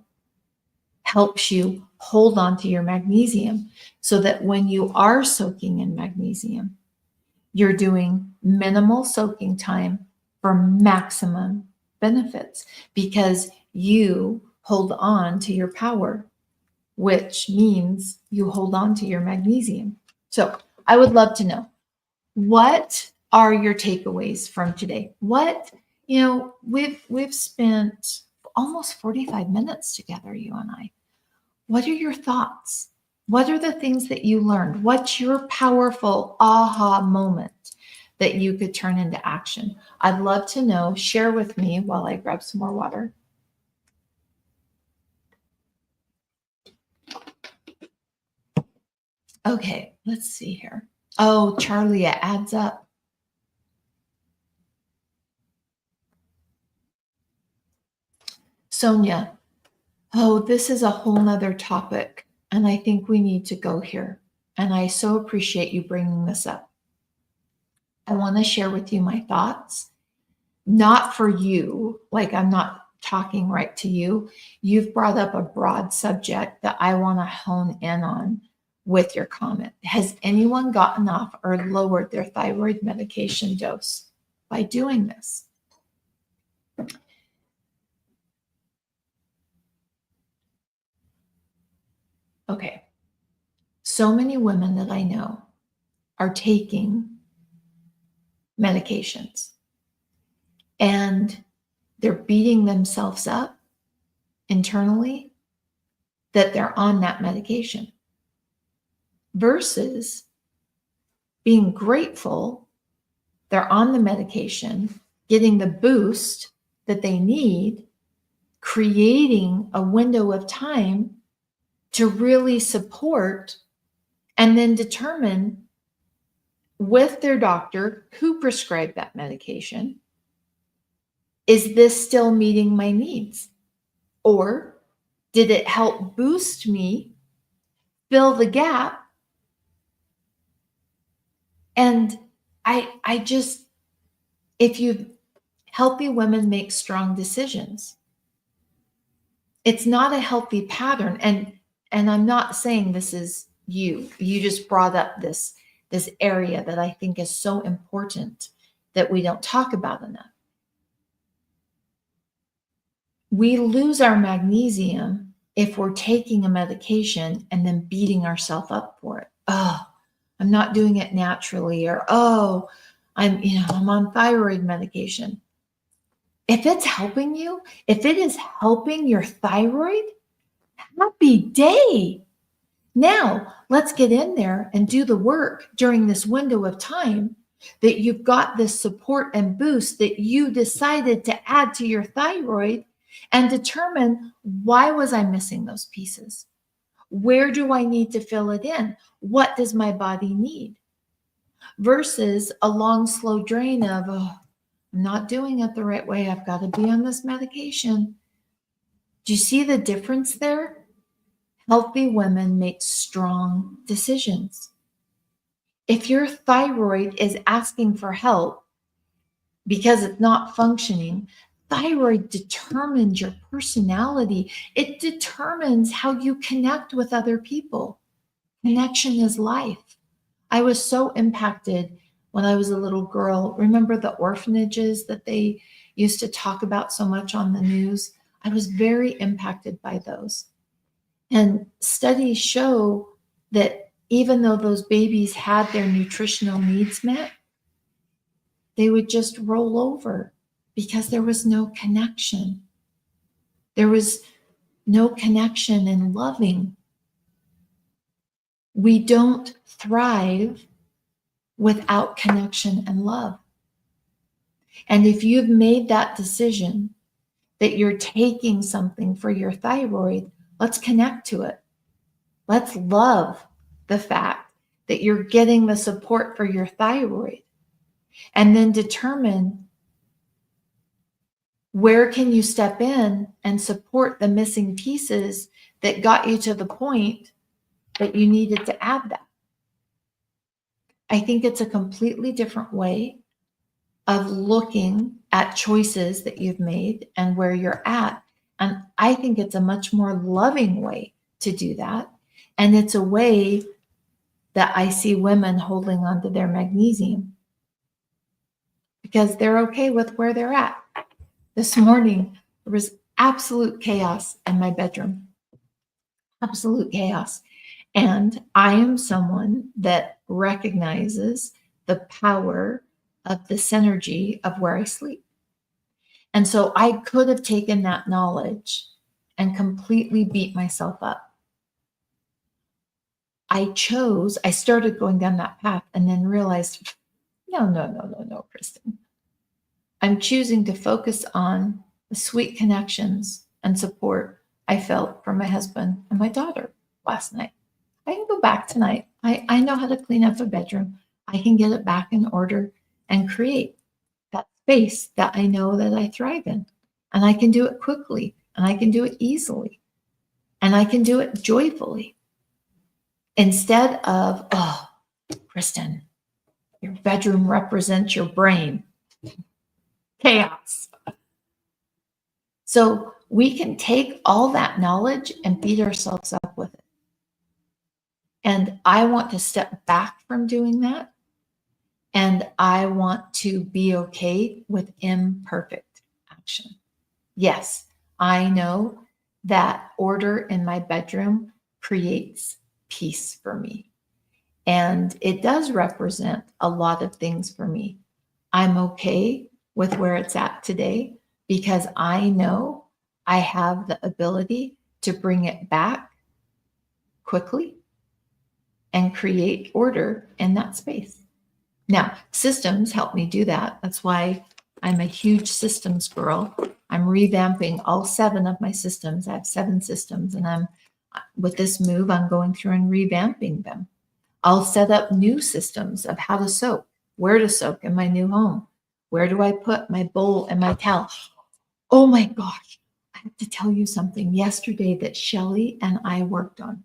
helps you hold on to your magnesium, so that when you are soaking in magnesium, you're doing minimal soaking time for maximum benefits, because you hold on to your power, which means you hold on to your magnesium. So I would love to know, what are your takeaways from today? We've spent almost 45 minutes together, you and I. What are your thoughts? What are the things that you learned? What's your powerful aha moment that you could turn into action? I'd love to know. Share with me while I grab some more water. Okay, let's see here. Oh, Charlie, it adds up. Sonia, oh, this is a whole nother topic, and I think we need to go here. And I so appreciate you bringing this up. I want to share with you my thoughts, not for you, like I'm not talking right to you. You've brought up a broad subject that I want to hone in on with your comment. Has anyone gotten off or lowered their thyroid medication dose by doing this? Okay. So many women that I know are taking medications and they're beating themselves up internally that they're on that medication versus being grateful they're on the medication, getting the boost that they need, creating a window of time to really support and then determine with their doctor who prescribed that medication, is this still meeting my needs? Or did it help boost me, fill the gap? And I just, if you healthy women make strong decisions, it's not a healthy pattern. And I'm not saying this is you. You just brought up this area that I think is so important that we don't talk about enough. We lose our magnesium if we're taking a medication and then beating ourselves up for it. Oh, I'm not doing it naturally, or oh, I'm on thyroid medication. If it's helping you, if it is helping your thyroid, happy day. Now, let's get in there and do the work during this window of time that you've got this support and boost that you decided to add to your thyroid, and determine, why was I missing those pieces? Where do I need to fill it in? What does my body need? Versus a long, slow drain of, oh, I'm not doing it the right way. I've got to be on this medication. Do you see the difference there? Healthy women make strong decisions. If your thyroid is asking for help because it's not functioning, thyroid determines your personality. It determines how you connect with other people. Connection is life. I was so impacted when I was a little girl. Remember the orphanages that they used to talk about so much on the news? I was very impacted by those. And studies show that even though those babies had their nutritional needs met, they would just roll over because there was no connection. There was no connection and loving. We don't thrive without connection and love. And if you've made that decision that you're taking something for your thyroid, let's connect to it. Let's love the fact that you're getting the support for your thyroid, and then determine, where can you step in and support the missing pieces that got you to the point that you needed to add that. I think it's a completely different way of looking at choices that you've made and where you're at. And I think it's a much more loving way to do that. And it's a way that I see women holding on to their magnesium because they're okay with where they're at. This morning, there was absolute chaos in my bedroom, absolute chaos. And I am someone that recognizes the power of the synergy of where I sleep. And so I could have taken that knowledge and completely beat myself up. I started going down that path and then realized, no, Kristen. I'm choosing to focus on the sweet connections and support I felt from my husband and my daughter last night. I can go back tonight. I know how to clean up a bedroom. I can get it back in order and create that space that I know that I thrive in. And I can do it quickly, and I can do it easily, and I can do it joyfully. Instead of, oh, Kristen, your bedroom represents your brain. Chaos. So we can take all that knowledge and beat ourselves up with it. And I want to step back from doing that. And I want to be okay with imperfect action. Yes, I know that order in my bedroom creates peace for me. And it does represent a lot of things for me. I'm okay with where it's at today because I know I have the ability to bring it back quickly and create order in that space. Now, systems help me do that. That's why I'm a huge systems girl. I'm revamping all 7 of my systems. I have 7 systems, and with this move, I'm going through and revamping them. I'll set up new systems of how to soak, where to soak in my new home. Where do I put my bowl and my towel? Oh my gosh, I have to tell you something yesterday that Shelly and I worked on.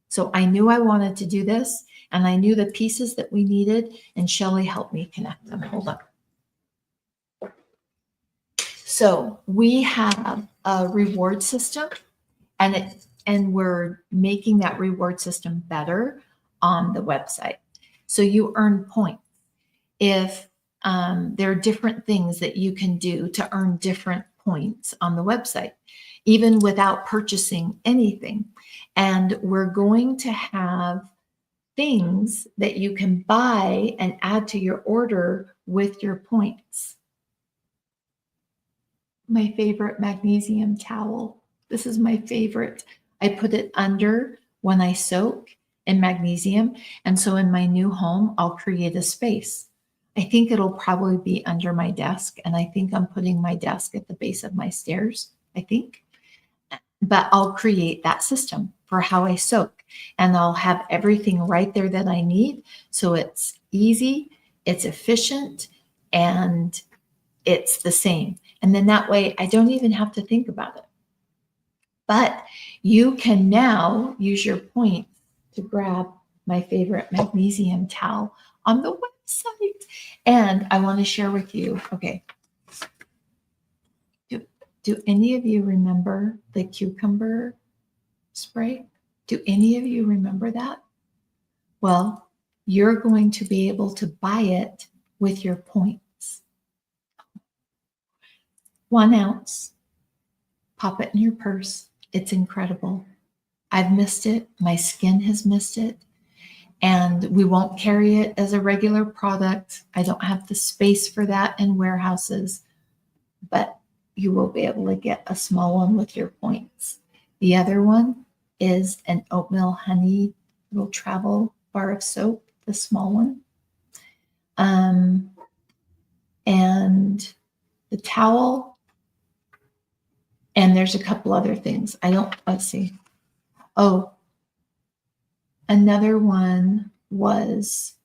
So I knew I wanted to do this, and I knew the pieces that we needed, and Shelly helped me connect them. Hold on. So we have a reward system, and we're making that reward system better on the website. So you earn points. If there are different things that you can do to earn different points on the website, even without purchasing anything. And we're going to have things that you can buy and add to your order with your points. My favorite magnesium towel. This is my favorite. I put it under when I soak in magnesium. And so in my new home, I'll create a space. I think it'll probably be under my desk. And I think I'm putting my desk at the base of my stairs, I think. But I'll create that system for how I soak. And I'll have everything right there that I need. So it's easy, it's efficient, and it's the same. And then that way I don't even have to think about it. But you can now use your points to grab my favorite magnesium towel on the website. And I want to share with you, okay, do any of you remember the cucumber spray? Do any of you remember that? Well, you're going to be able to buy it with your points. 1 ounce, pop it in your purse. It's incredible. I've missed it. My skin has missed it. And we won't carry it as a regular product. I don't have the space for that in warehouses, but you will be able to get a small one with your points. The other one is an oatmeal honey little travel bar of soap, the small one. And the towel. And there's a couple other things. Let's see. Oh, another one was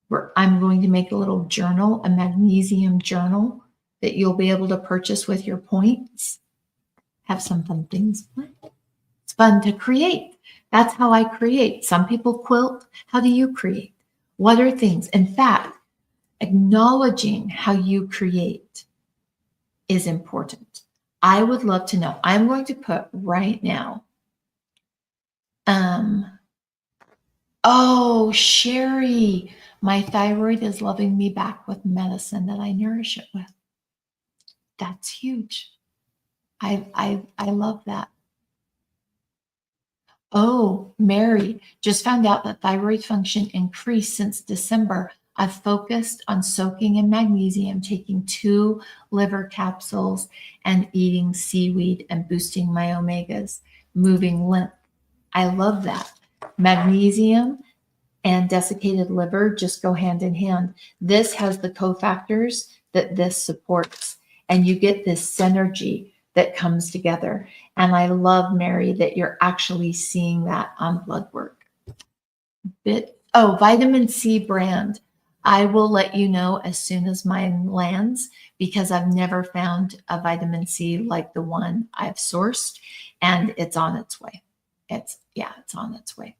where I'm going to make a little journal, a magnesium journal that you'll be able to purchase with your points. Have some fun things. It's fun to create. That's how I create. Some people quilt. How do you create? What are things? In fact, acknowledging how you create is important. I would love to know. I'm going to put right now. Oh, Sherry, my thyroid is loving me back with medicine that I nourish it with. That's huge. I love that. Oh, Mary, just found out that thyroid function increased since December. I've focused on soaking in magnesium, taking 2 liver capsules, and eating seaweed and boosting my omegas, moving lymph. I love that. Magnesium and desiccated liver just go hand in hand. This has the cofactors that this supports, and you get this synergy that comes together. And I love, Mary, that you're actually seeing that on blood work. Vitamin C brand. I will let you know as soon as mine lands, because I've never found a vitamin C like the one I've sourced, and it's on its way. It's on its way.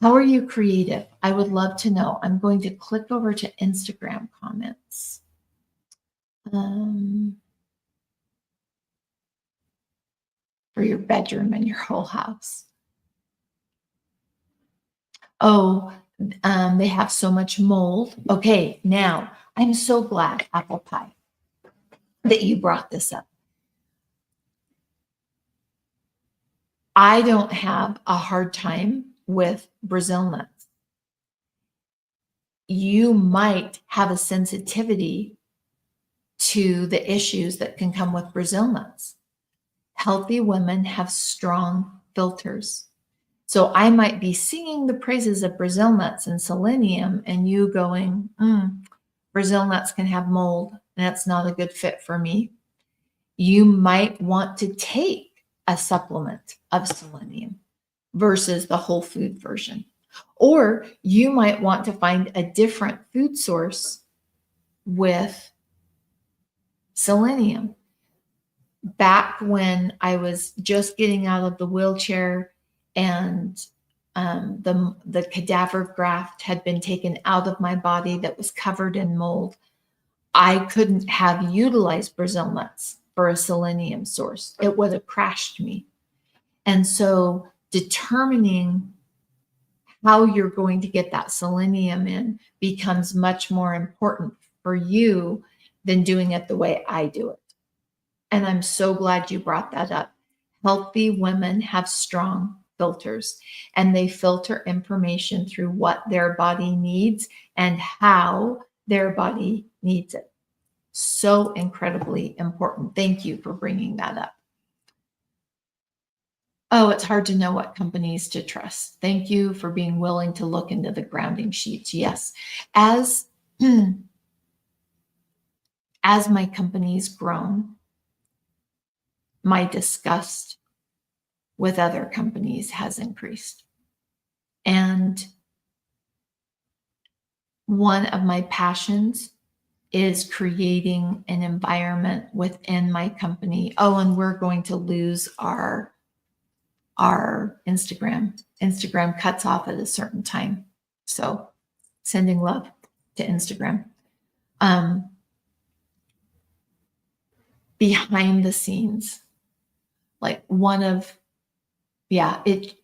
How are you creative? I would love to know. I'm going to click over to Instagram comments. For your bedroom and your whole house. Oh, they have so much mold. Okay, now I'm so glad, apple pie, that you brought this up. I don't have a hard time with Brazil nuts. You might have a sensitivity to the issues that can come with Brazil nuts. Healthy women have strong filters. So I might be singing the praises of Brazil nuts and selenium, and you going, Brazil nuts can have mold, and that's not a good fit for me. You might want to take a supplement of selenium versus the whole food version. Or you might want to find a different food source with selenium. Back when I was just getting out of the wheelchair and the cadaver graft had been taken out of my body that was covered in mold, I couldn't have utilized Brazil nuts for a selenium source. It would have crashed me. And so determining how you're going to get that selenium in becomes much more important for you than doing it the way I do it. And I'm so glad you brought that up. Healthy women have strong filters, and they filter information through what their body needs and how their body needs it. So incredibly important. Thank you for bringing that up. Oh, it's hard to know what companies to trust. Thank you for being willing to look into the grounding sheets. Yes. As as my company's grown, my disgust with other companies has increased. And one of my passions is creating an environment within my company. Oh, and we're going to lose our Instagram. Instagram cuts off at a certain time. So sending love to Instagram. Behind the scenes, like one of, yeah, it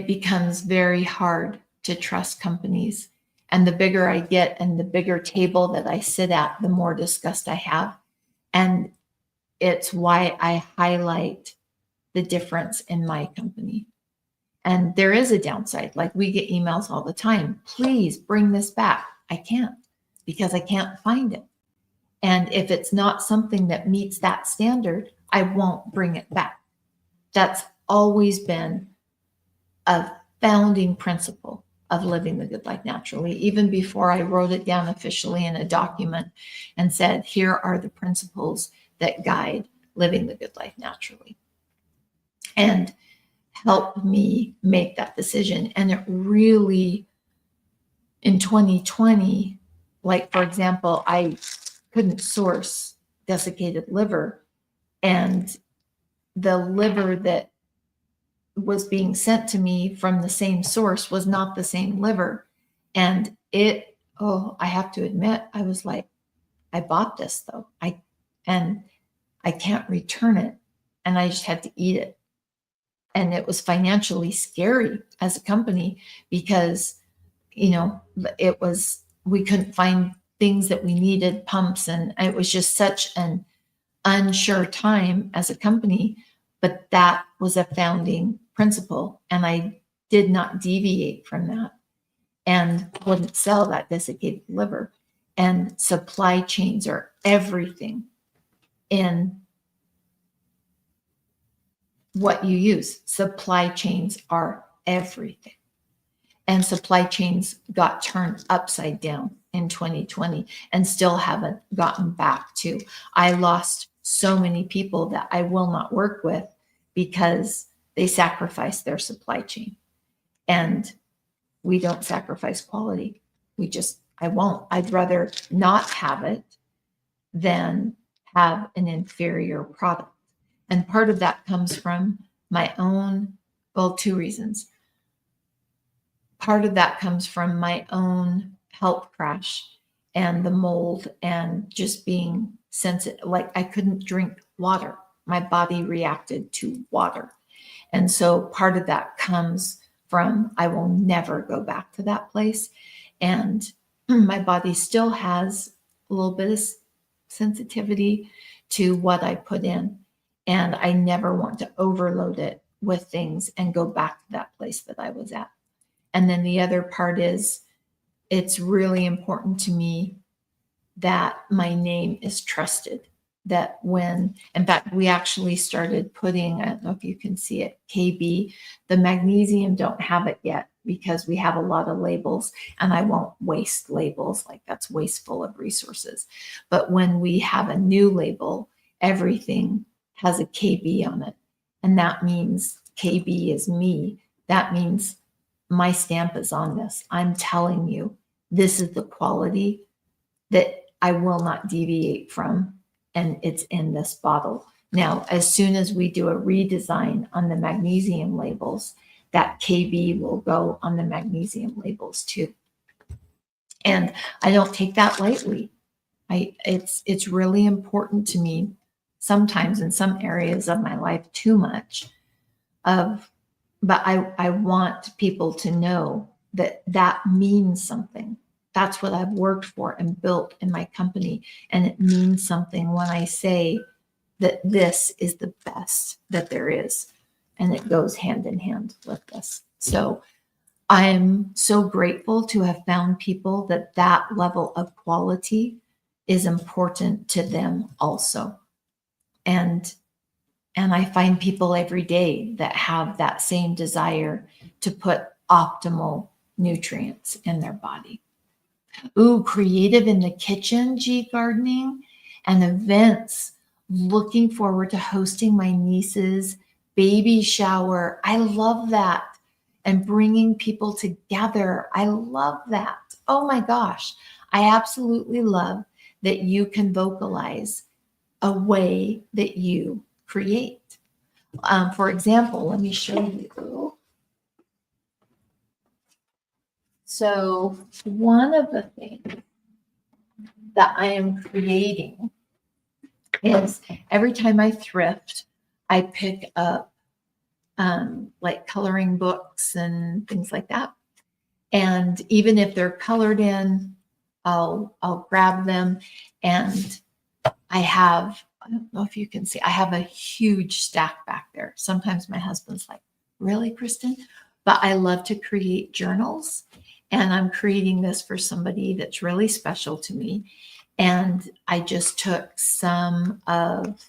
becomes very hard to trust companies. And the bigger I get and the bigger table that I sit at, the more disgust I have. And it's why I highlight the difference in my company. And there is a downside. Like we get emails all the time. Please bring this back. I can't because I can't find it. And if it's not something that meets that standard, I won't bring it back. That's always been a founding principle of living the good life naturally, even before I wrote it down officially in a document and said, here are the principles that guide living the good life naturally. And help me make that decision. And it really, in 2020, like for example, I couldn't source desiccated liver, and the liver that was being sent to me from the same source was not the same liver. And I have to admit, I was like, I bought this though. I can't return it. And I just had to eat it. And it was financially scary as a company because, we couldn't find things that we needed, pumps, and it was just such an unsure time as a company. But that was a founding principle, and I did not deviate from that and wouldn't sell that desiccated liver. And supply chains are everything in what you use. Supply chains are everything. And supply chains got turned upside down in 2020 and still haven't gotten back to. I lost so many people that I will not work with because they sacrificed their supply chain. And we don't sacrifice quality. I won't. I'd rather not have it than have an inferior product. And part of that comes from my own, two reasons. Part of that comes from my own health crash and the mold and just being sensitive. Like I couldn't drink water. My body reacted to water. And so part of that comes from, I will never go back to that place. And my body still has a little bit of sensitivity to what I put in. And I never want to overload it with things and go back to that place that I was at. And then the other part is it's really important to me that my name is trusted. That when, in fact, we actually started putting, I don't know if you can see it, KB, the magnesium don't have it yet because we have a lot of labels and I won't waste labels. Like that's wasteful of resources. But when we have a new label, everything has a KB on it. And that means KB is me. That means my stamp is on this. I'm telling you, this is the quality that I will not deviate from, and it's in this bottle. Now, as soon as we do a redesign on the magnesium labels, that KB will go on the magnesium labels too. And I don't take that lightly. It's really important to me sometimes in some areas of my life too much but I want people to know that that means something. That's what I've worked for and built in my company. And it means something when I say that this is the best that there is. And it goes hand in hand with this. So I'm so grateful to have found people that that level of quality is important to them also. And I find people every day that have that same desire to put optimal nutrients in their body. Ooh, creative in the kitchen, G gardening, and events. Looking forward to hosting my niece's baby shower. I love that. And bringing people together. I love that. Oh my gosh. I absolutely love that you can vocalize a way that you create. For example, let me show you. So one of the things that I am creating is every time I thrift, I pick up like coloring books and things like that. And even if they're colored in, I'll grab them. And I don't know if you can see, I have a huge stack back there. Sometimes my husband's like, really, Kristen? But I love to create journals. And I'm creating this for somebody that's really special to me. And I just took some of,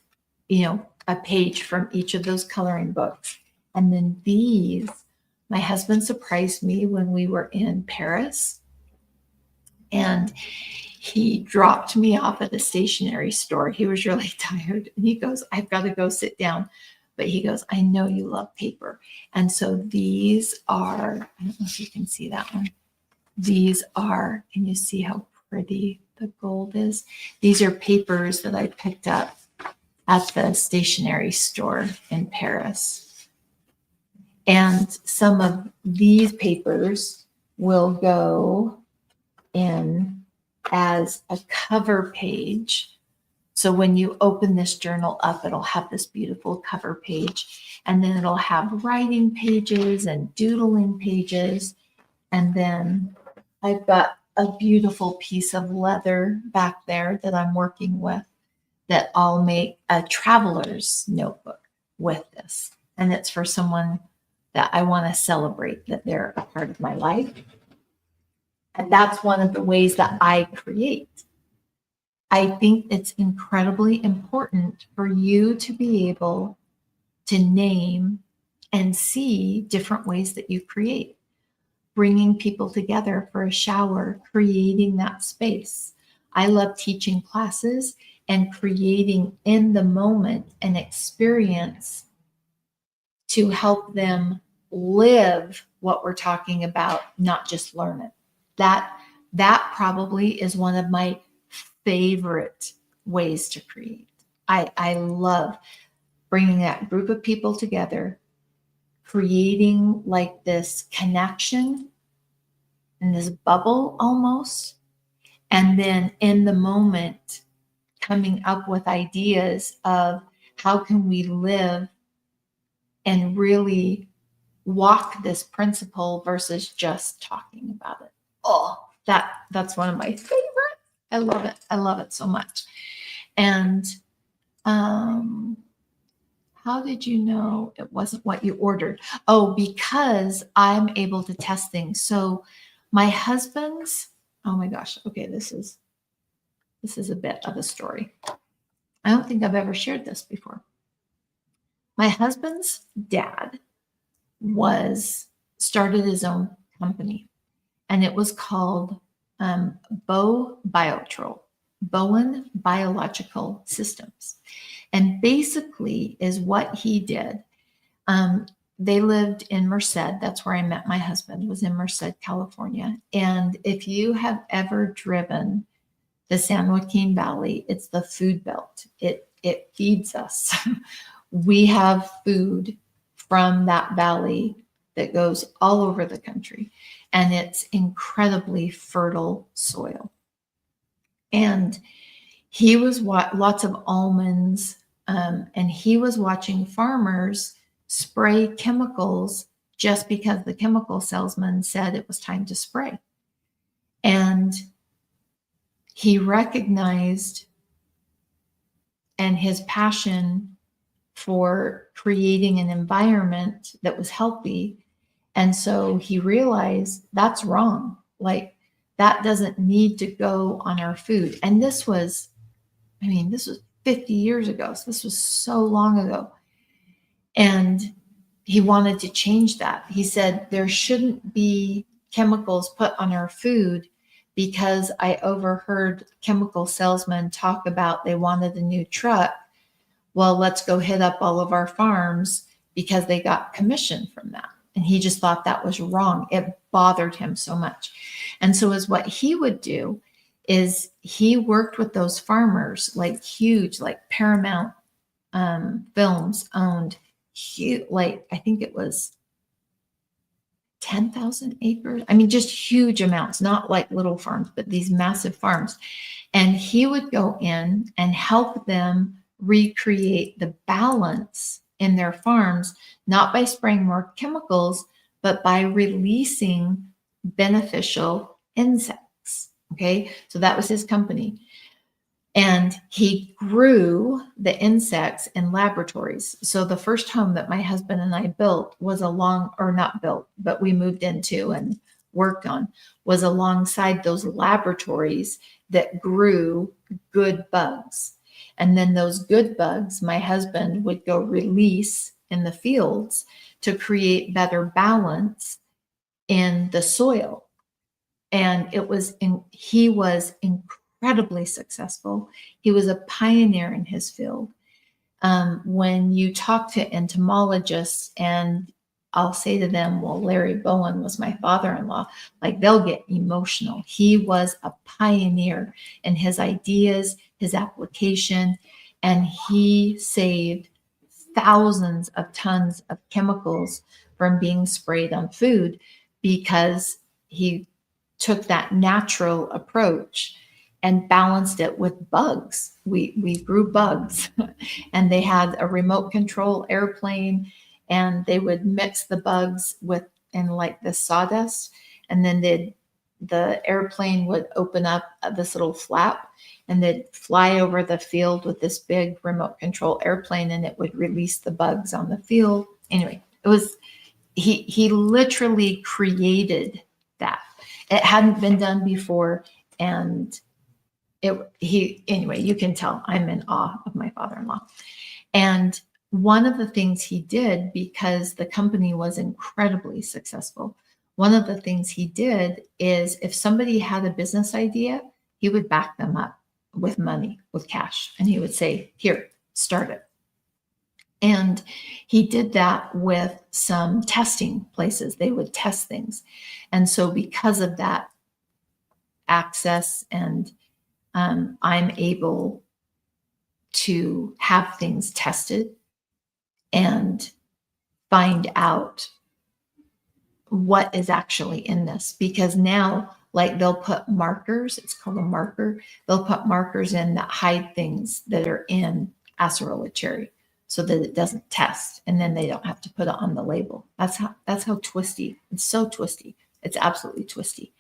a page from each of those coloring books. And then these, my husband surprised me when we were in Paris. And he dropped me off at a stationery store. He was really tired. And he goes, I've got to go sit down. But he goes, I know you love paper. And so these are, I don't know if you can see that one. These are, can you see how pretty the gold is? These are papers that I picked up at the stationery store in Paris. And some of these papers will go in as a cover page. So when you open this journal up, it'll have this beautiful cover page, and then it'll have writing pages and doodling pages. And then I've got a beautiful piece of leather back there that I'm working with that I'll make a traveler's notebook with this. And it's for someone that I want to celebrate that they're a part of my life. And that's one of the ways that I create. I think it's incredibly important for you to be able to name and see different ways that you create. Bringing people together for a shower, creating that space. I love teaching classes and creating in the moment an experience to help them live what we're talking about, not just learn it. That probably is one of my favorite ways to create. I love bringing that group of people together, creating like this connection and this bubble almost, and then in the moment coming up with ideas of how can we live and really walk this principle versus just talking about it. Oh, that's one of my favorites. I love it. I love it so much. And how did you know it wasn't what you ordered? Oh, because I'm able to test things. So my husband's, oh my gosh, okay, this is a bit of a story. I don't think I've ever shared this before. My husband's dad was started his own company, and it was called Bow Biotrol, Bowen Biological Systems. And basically is what he did. They lived in Merced. That's where I met my husband, was in Merced, California. And if you have ever driven the San Joaquin Valley, it's the food belt. It feeds us. We have food from that valley that goes all over the country, and it's incredibly fertile soil. And he was lots of almonds, and he was watching farmers spray chemicals just because the chemical salesman said it was time to spray. And he recognized, and his passion for creating an environment that was healthy. And so he realized that's wrong. Like, that doesn't need to go on our food. And this was 50 years ago. So this was so long ago. And he wanted to change that. He said there shouldn't be chemicals put on our food, because I overheard chemical salesmen talk about they wanted a new truck. Well, let's go hit up all of our farms because they got commission from that. And he just thought that was wrong. It bothered him so much. And so is what he would do is he worked with those farmers, like huge, like Paramount Films owned huge, like I think it was 10,000 acres. I mean, just huge amounts, not like little farms, but these massive farms. And he would go in and help them recreate the balance in their farms, not by spraying more chemicals, but by releasing beneficial insects. Okay, so that was his company. And he grew the insects in laboratories. So the first home that my husband and I built was not built, but we moved into and worked on, was alongside those laboratories that grew good bugs. And then those good bugs, my husband would go release in the fields to create better balance in the soil. And he was incredibly successful. He was a pioneer in his field. When you talk to entomologists, and I'll say to them, well, Larry Bowen was my father-in-law, like they'll get emotional. He was a pioneer in his ideas, his application, and he saved thousands of tons of chemicals from being sprayed on food because he took that natural approach and balanced it with bugs. We grew bugs and they had a remote control airplane, and they would mix the bugs in like the sawdust, and then the airplane would open up this little flap, and they'd fly over the field with this big remote control airplane, and it would release the bugs on the field. Anyway, he literally created that. It hadn't been done before, and anyway, you can tell I'm in awe of my father-in-law. And one of the things he did, because the company was incredibly successful, one of the things he did is if somebody had a business idea, he would back them up with money, with cash, and he would say, here, start it. And he did that with some testing places. They would test things. And so because of that access, and I'm able to have things tested and find out what is actually in this. Because now, like, they'll put markers, it's called a marker. They'll put markers in that hide things that are in acerola cherry so that it doesn't test. And then they don't have to put it on the label. That's how twisty. It's so twisty. It's absolutely twisty.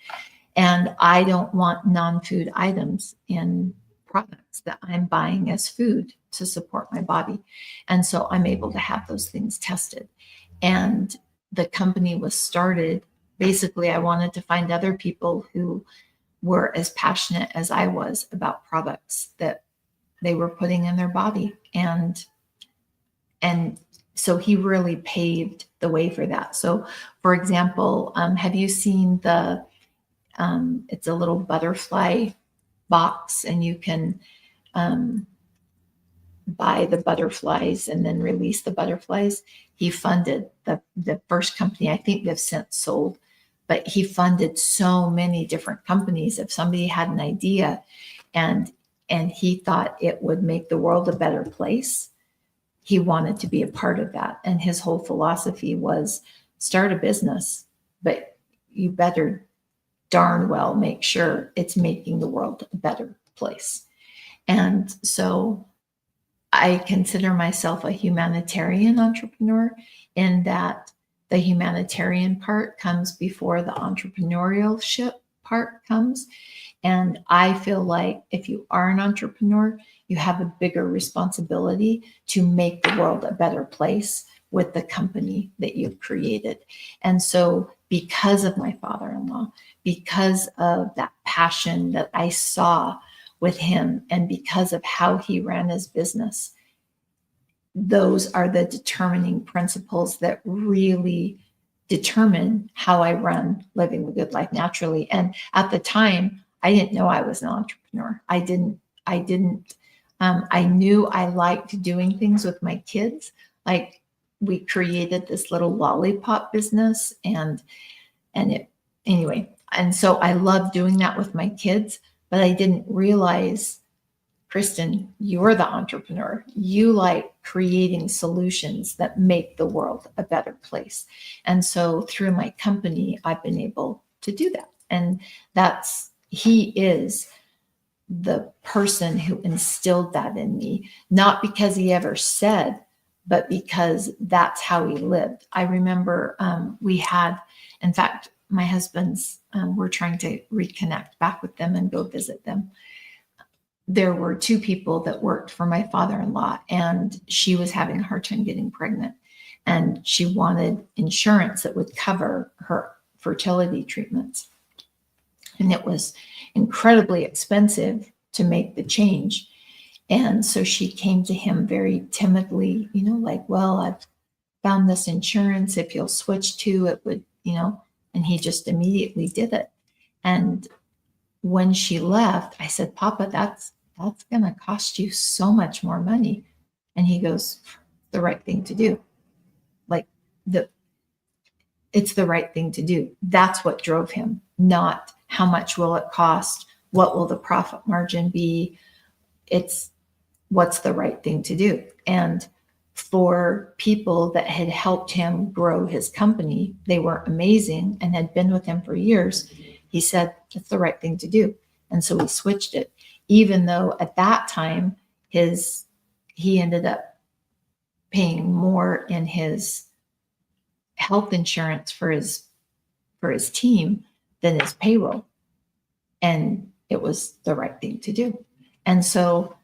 And I don't want non-food items in products that I'm buying as food to support my body. And so I'm able to have those things tested. And the company was started. Basically, I wanted to find other people who were as passionate as I was about products that they were putting in their body. And so he really paved the way for that. So, for example, have you seen it's a little butterfly box, and you can um, buy the butterflies and then release the butterflies? He funded the first company. I think they've since sold, but he funded so many different companies. If somebody had an idea and he thought it would make the world a better place, he wanted to be a part of that. And his whole philosophy was start a business, but you better darn well make sure it's making the world a better place. And so I consider myself a humanitarian entrepreneur, in that the humanitarian part comes before the entrepreneurship part comes. And I feel like if you are an entrepreneur, you have a bigger responsibility to make the world a better place with the company that you've created. And so, because of my father in law, because of that passion that I saw with him, and because of how he ran his business, those are the determining principles that really determine how I run Living the Good Life Naturally. And at the time, I didn't know I was an entrepreneur. I knew I liked doing things with my kids. Like, we created this little lollipop business, and it, anyway. And so I love doing that with my kids, but I didn't realize, Kristen, you're the entrepreneur. You like creating solutions that make the world a better place. And so through my company, I've been able to do that. And he is the person who instilled that in me, not because he ever said, but because that's how he lived. I remember in fact, my husband's, we're trying to reconnect back with them and go visit them. There were two people that worked for my father-in-law, and she was having a hard time getting pregnant, and she wanted insurance that would cover her fertility treatments. And it was incredibly expensive to make the change. And so she came to him very timidly, like, well, I've found this insurance. If you'll switch to it, would, and he just immediately did it. And when she left, I said, Papa, that's going to cost you so much more money. And he goes, the right thing to do. Like, it's the right thing to do. That's what drove him, not how much will it cost? What will the profit margin be? It's what's the right thing to do. And for people that had helped him grow his company, they were amazing and had been with him for years. He said, it's the right thing to do. And so we switched it, even though at that time, he ended up paying more in his health insurance for his team than his payroll. And it was the right thing to do. And so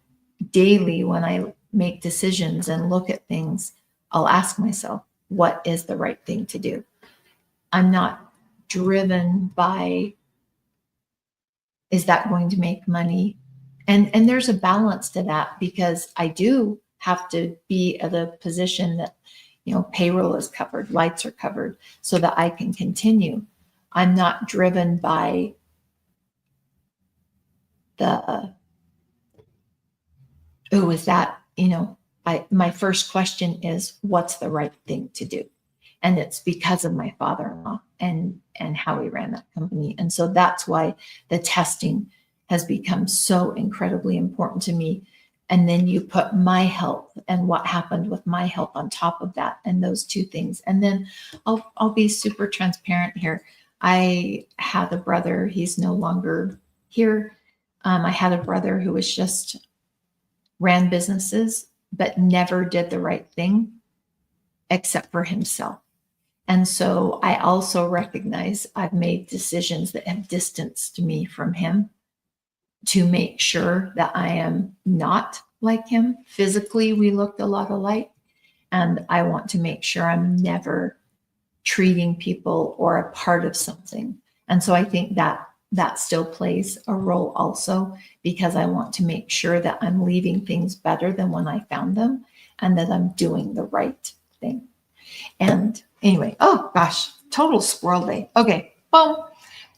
daily, when I make decisions and look at things, I'll ask myself, what is the right thing to do? I'm not driven by, is that going to make money? And there's a balance to that, because I do have to be at a position that, payroll is covered, lights are covered, so that I can continue. I'm not driven by my first question is, what's the right thing to do? And it's because of my father-in-law and how he ran that company. And so that's why the testing has become so incredibly important to me. And then you put my health and what happened with my health on top of that, and those two things. And then I'll be super transparent here. I had a brother, he's no longer here. I had a brother who was just ran businesses, but never did the right thing except for himself. And so I also recognize I've made decisions that have distanced me from him. to make sure that I am not like him. Physically, we looked a lot alike. And I want to make sure I'm never treating people or a part of something. And so I think that that still plays a role also, because I want to make sure that I'm leaving things better than when I found them, and that I'm doing the right thing. And anyway, oh gosh, total squirrel day. Okay, boom.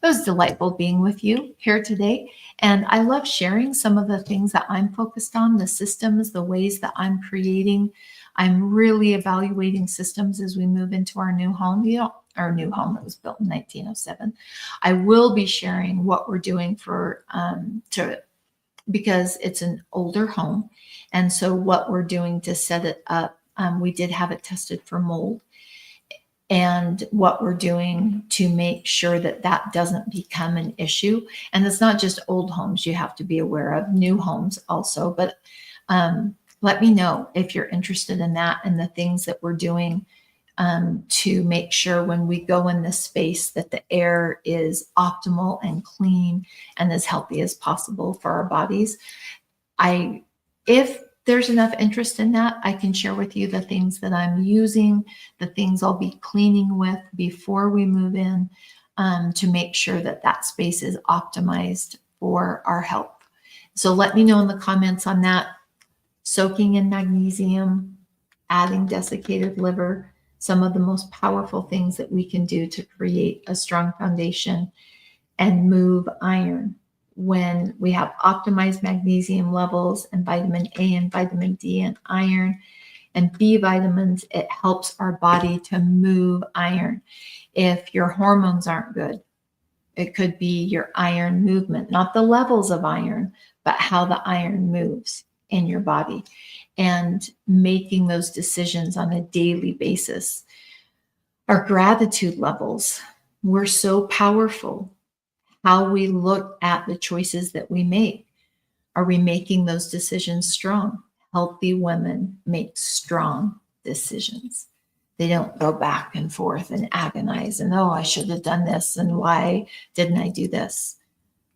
It was delightful being with you here today. And I love sharing some of the things that I'm focused on, the systems, the ways that I'm creating. I'm really evaluating systems as we move into our new home. Our new home that was built in 1907. I will be sharing what we're doing because it's an older home. And so what we're doing to set it up, we did have it tested for mold, and what we're doing to make sure that that doesn't become an issue. And it's not just old homes you have to be aware of, new homes also. But let me know if you're interested in that and the things that we're doing to make sure when we go in this space that the air is optimal and clean and as healthy as possible for our bodies. If there's enough interest in that, I can share with you the things that I'm using, the things I'll be cleaning with before we move in, to make sure that that space is optimized for our health. So let me know in the comments on that. Soaking in magnesium, adding desiccated liver, some of the most powerful things that we can do to create a strong foundation and move iron. When we have optimized magnesium levels and vitamin A and vitamin D and iron and B vitamins, it helps our body to move iron. If your hormones aren't good, it could be your iron movement, not the levels of iron, but how the iron moves in your body, and making those decisions on a daily basis. Our gratitude levels, we're so powerful. How we look at the choices that we make. Are we making those decisions strong? Healthy women make strong decisions. They don't go back and forth and agonize and, oh, I should have done this and why didn't I do this?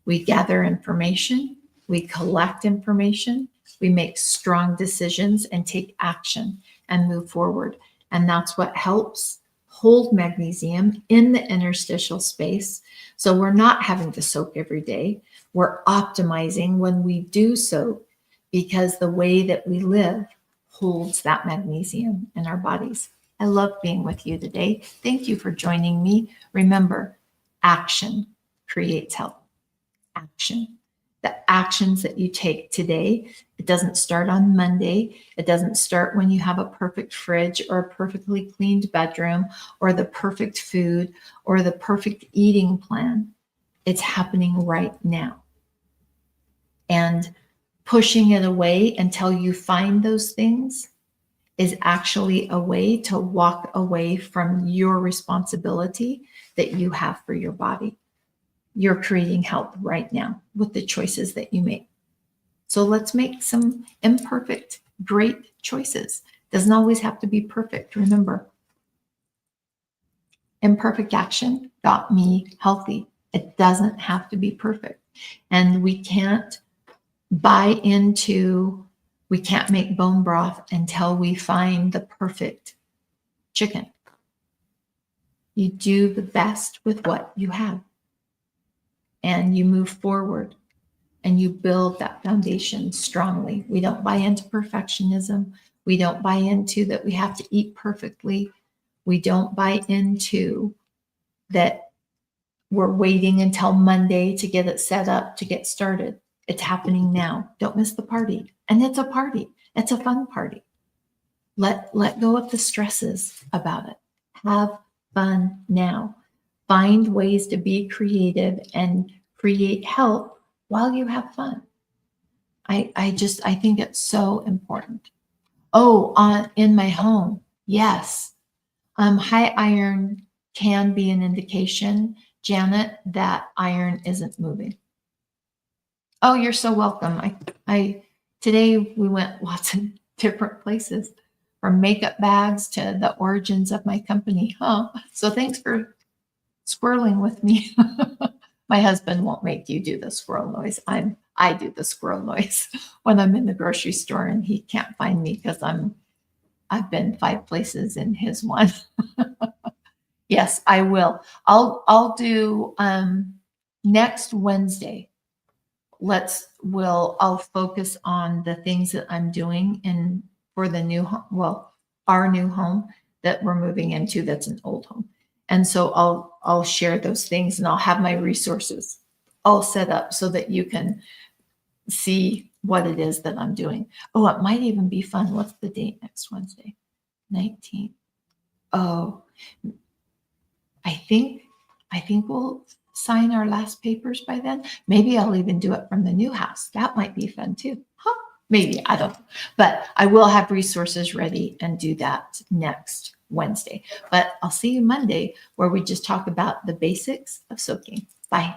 We gather information, we collect information, we make strong decisions and take action and move forward. And that's what helps hold magnesium in the interstitial space. So we're not having to soak every day. We're optimizing when we do soak, because the way that we live holds that magnesium in our bodies. I love being with you today. Thank you for joining me. Remember, action creates health. Action. The actions that you take today, it doesn't start on Monday. It doesn't start when you have a perfect fridge or a perfectly cleaned bedroom or the perfect food or the perfect eating plan. It's happening right now. And pushing it away until you find those things is actually a way to walk away from your responsibility that you have for your body. You're creating health right now with the choices that you make. So let's make some imperfect, great choices. Doesn't always have to be perfect. Remember, imperfect action got me healthy. It doesn't have to be perfect. And we can't we can't make bone broth until we find the perfect chicken. You do the best with what you have. And you move forward and you build that foundation strongly. We don't buy into perfectionism. We don't buy into that we have to eat perfectly. We don't buy into that we're waiting until Monday to get it set up, to get started. It's happening now. Don't miss the party. And it's a party. It's a fun party. Let go of the stresses about it. Have fun now. Find ways to be creative and create health while you have fun. I think it's so important. Oh, in my home, yes. High iron can be an indication, Janet, that iron isn't moving. Oh, you're so welcome. Today we went lots of different places, from makeup bags to the origins of my company. So thanks for squirreling with me. My husband won't make you do the squirrel noise. I'm I do the squirrel noise when I'm in the grocery store and he can't find me because I've been 5 places in his one. Yes, I will. I'll do next Wednesday. I'll focus on the things that I'm doing in for the new home, well, our new home that we're moving into that's an old home. And so I'll share those things and I'll have my resources all set up so that you can see what it is that I'm doing. Oh, it might even be fun. What's the date next Wednesday? 19th. Oh, I think I think we'll sign our last papers by then. Maybe I'll even do it from the new house. That might be fun too. Huh? Maybe, I don't know. But I will have resources ready and do that next Wednesday. But I'll see you Monday where we just talk about the basics of soaking. Bye.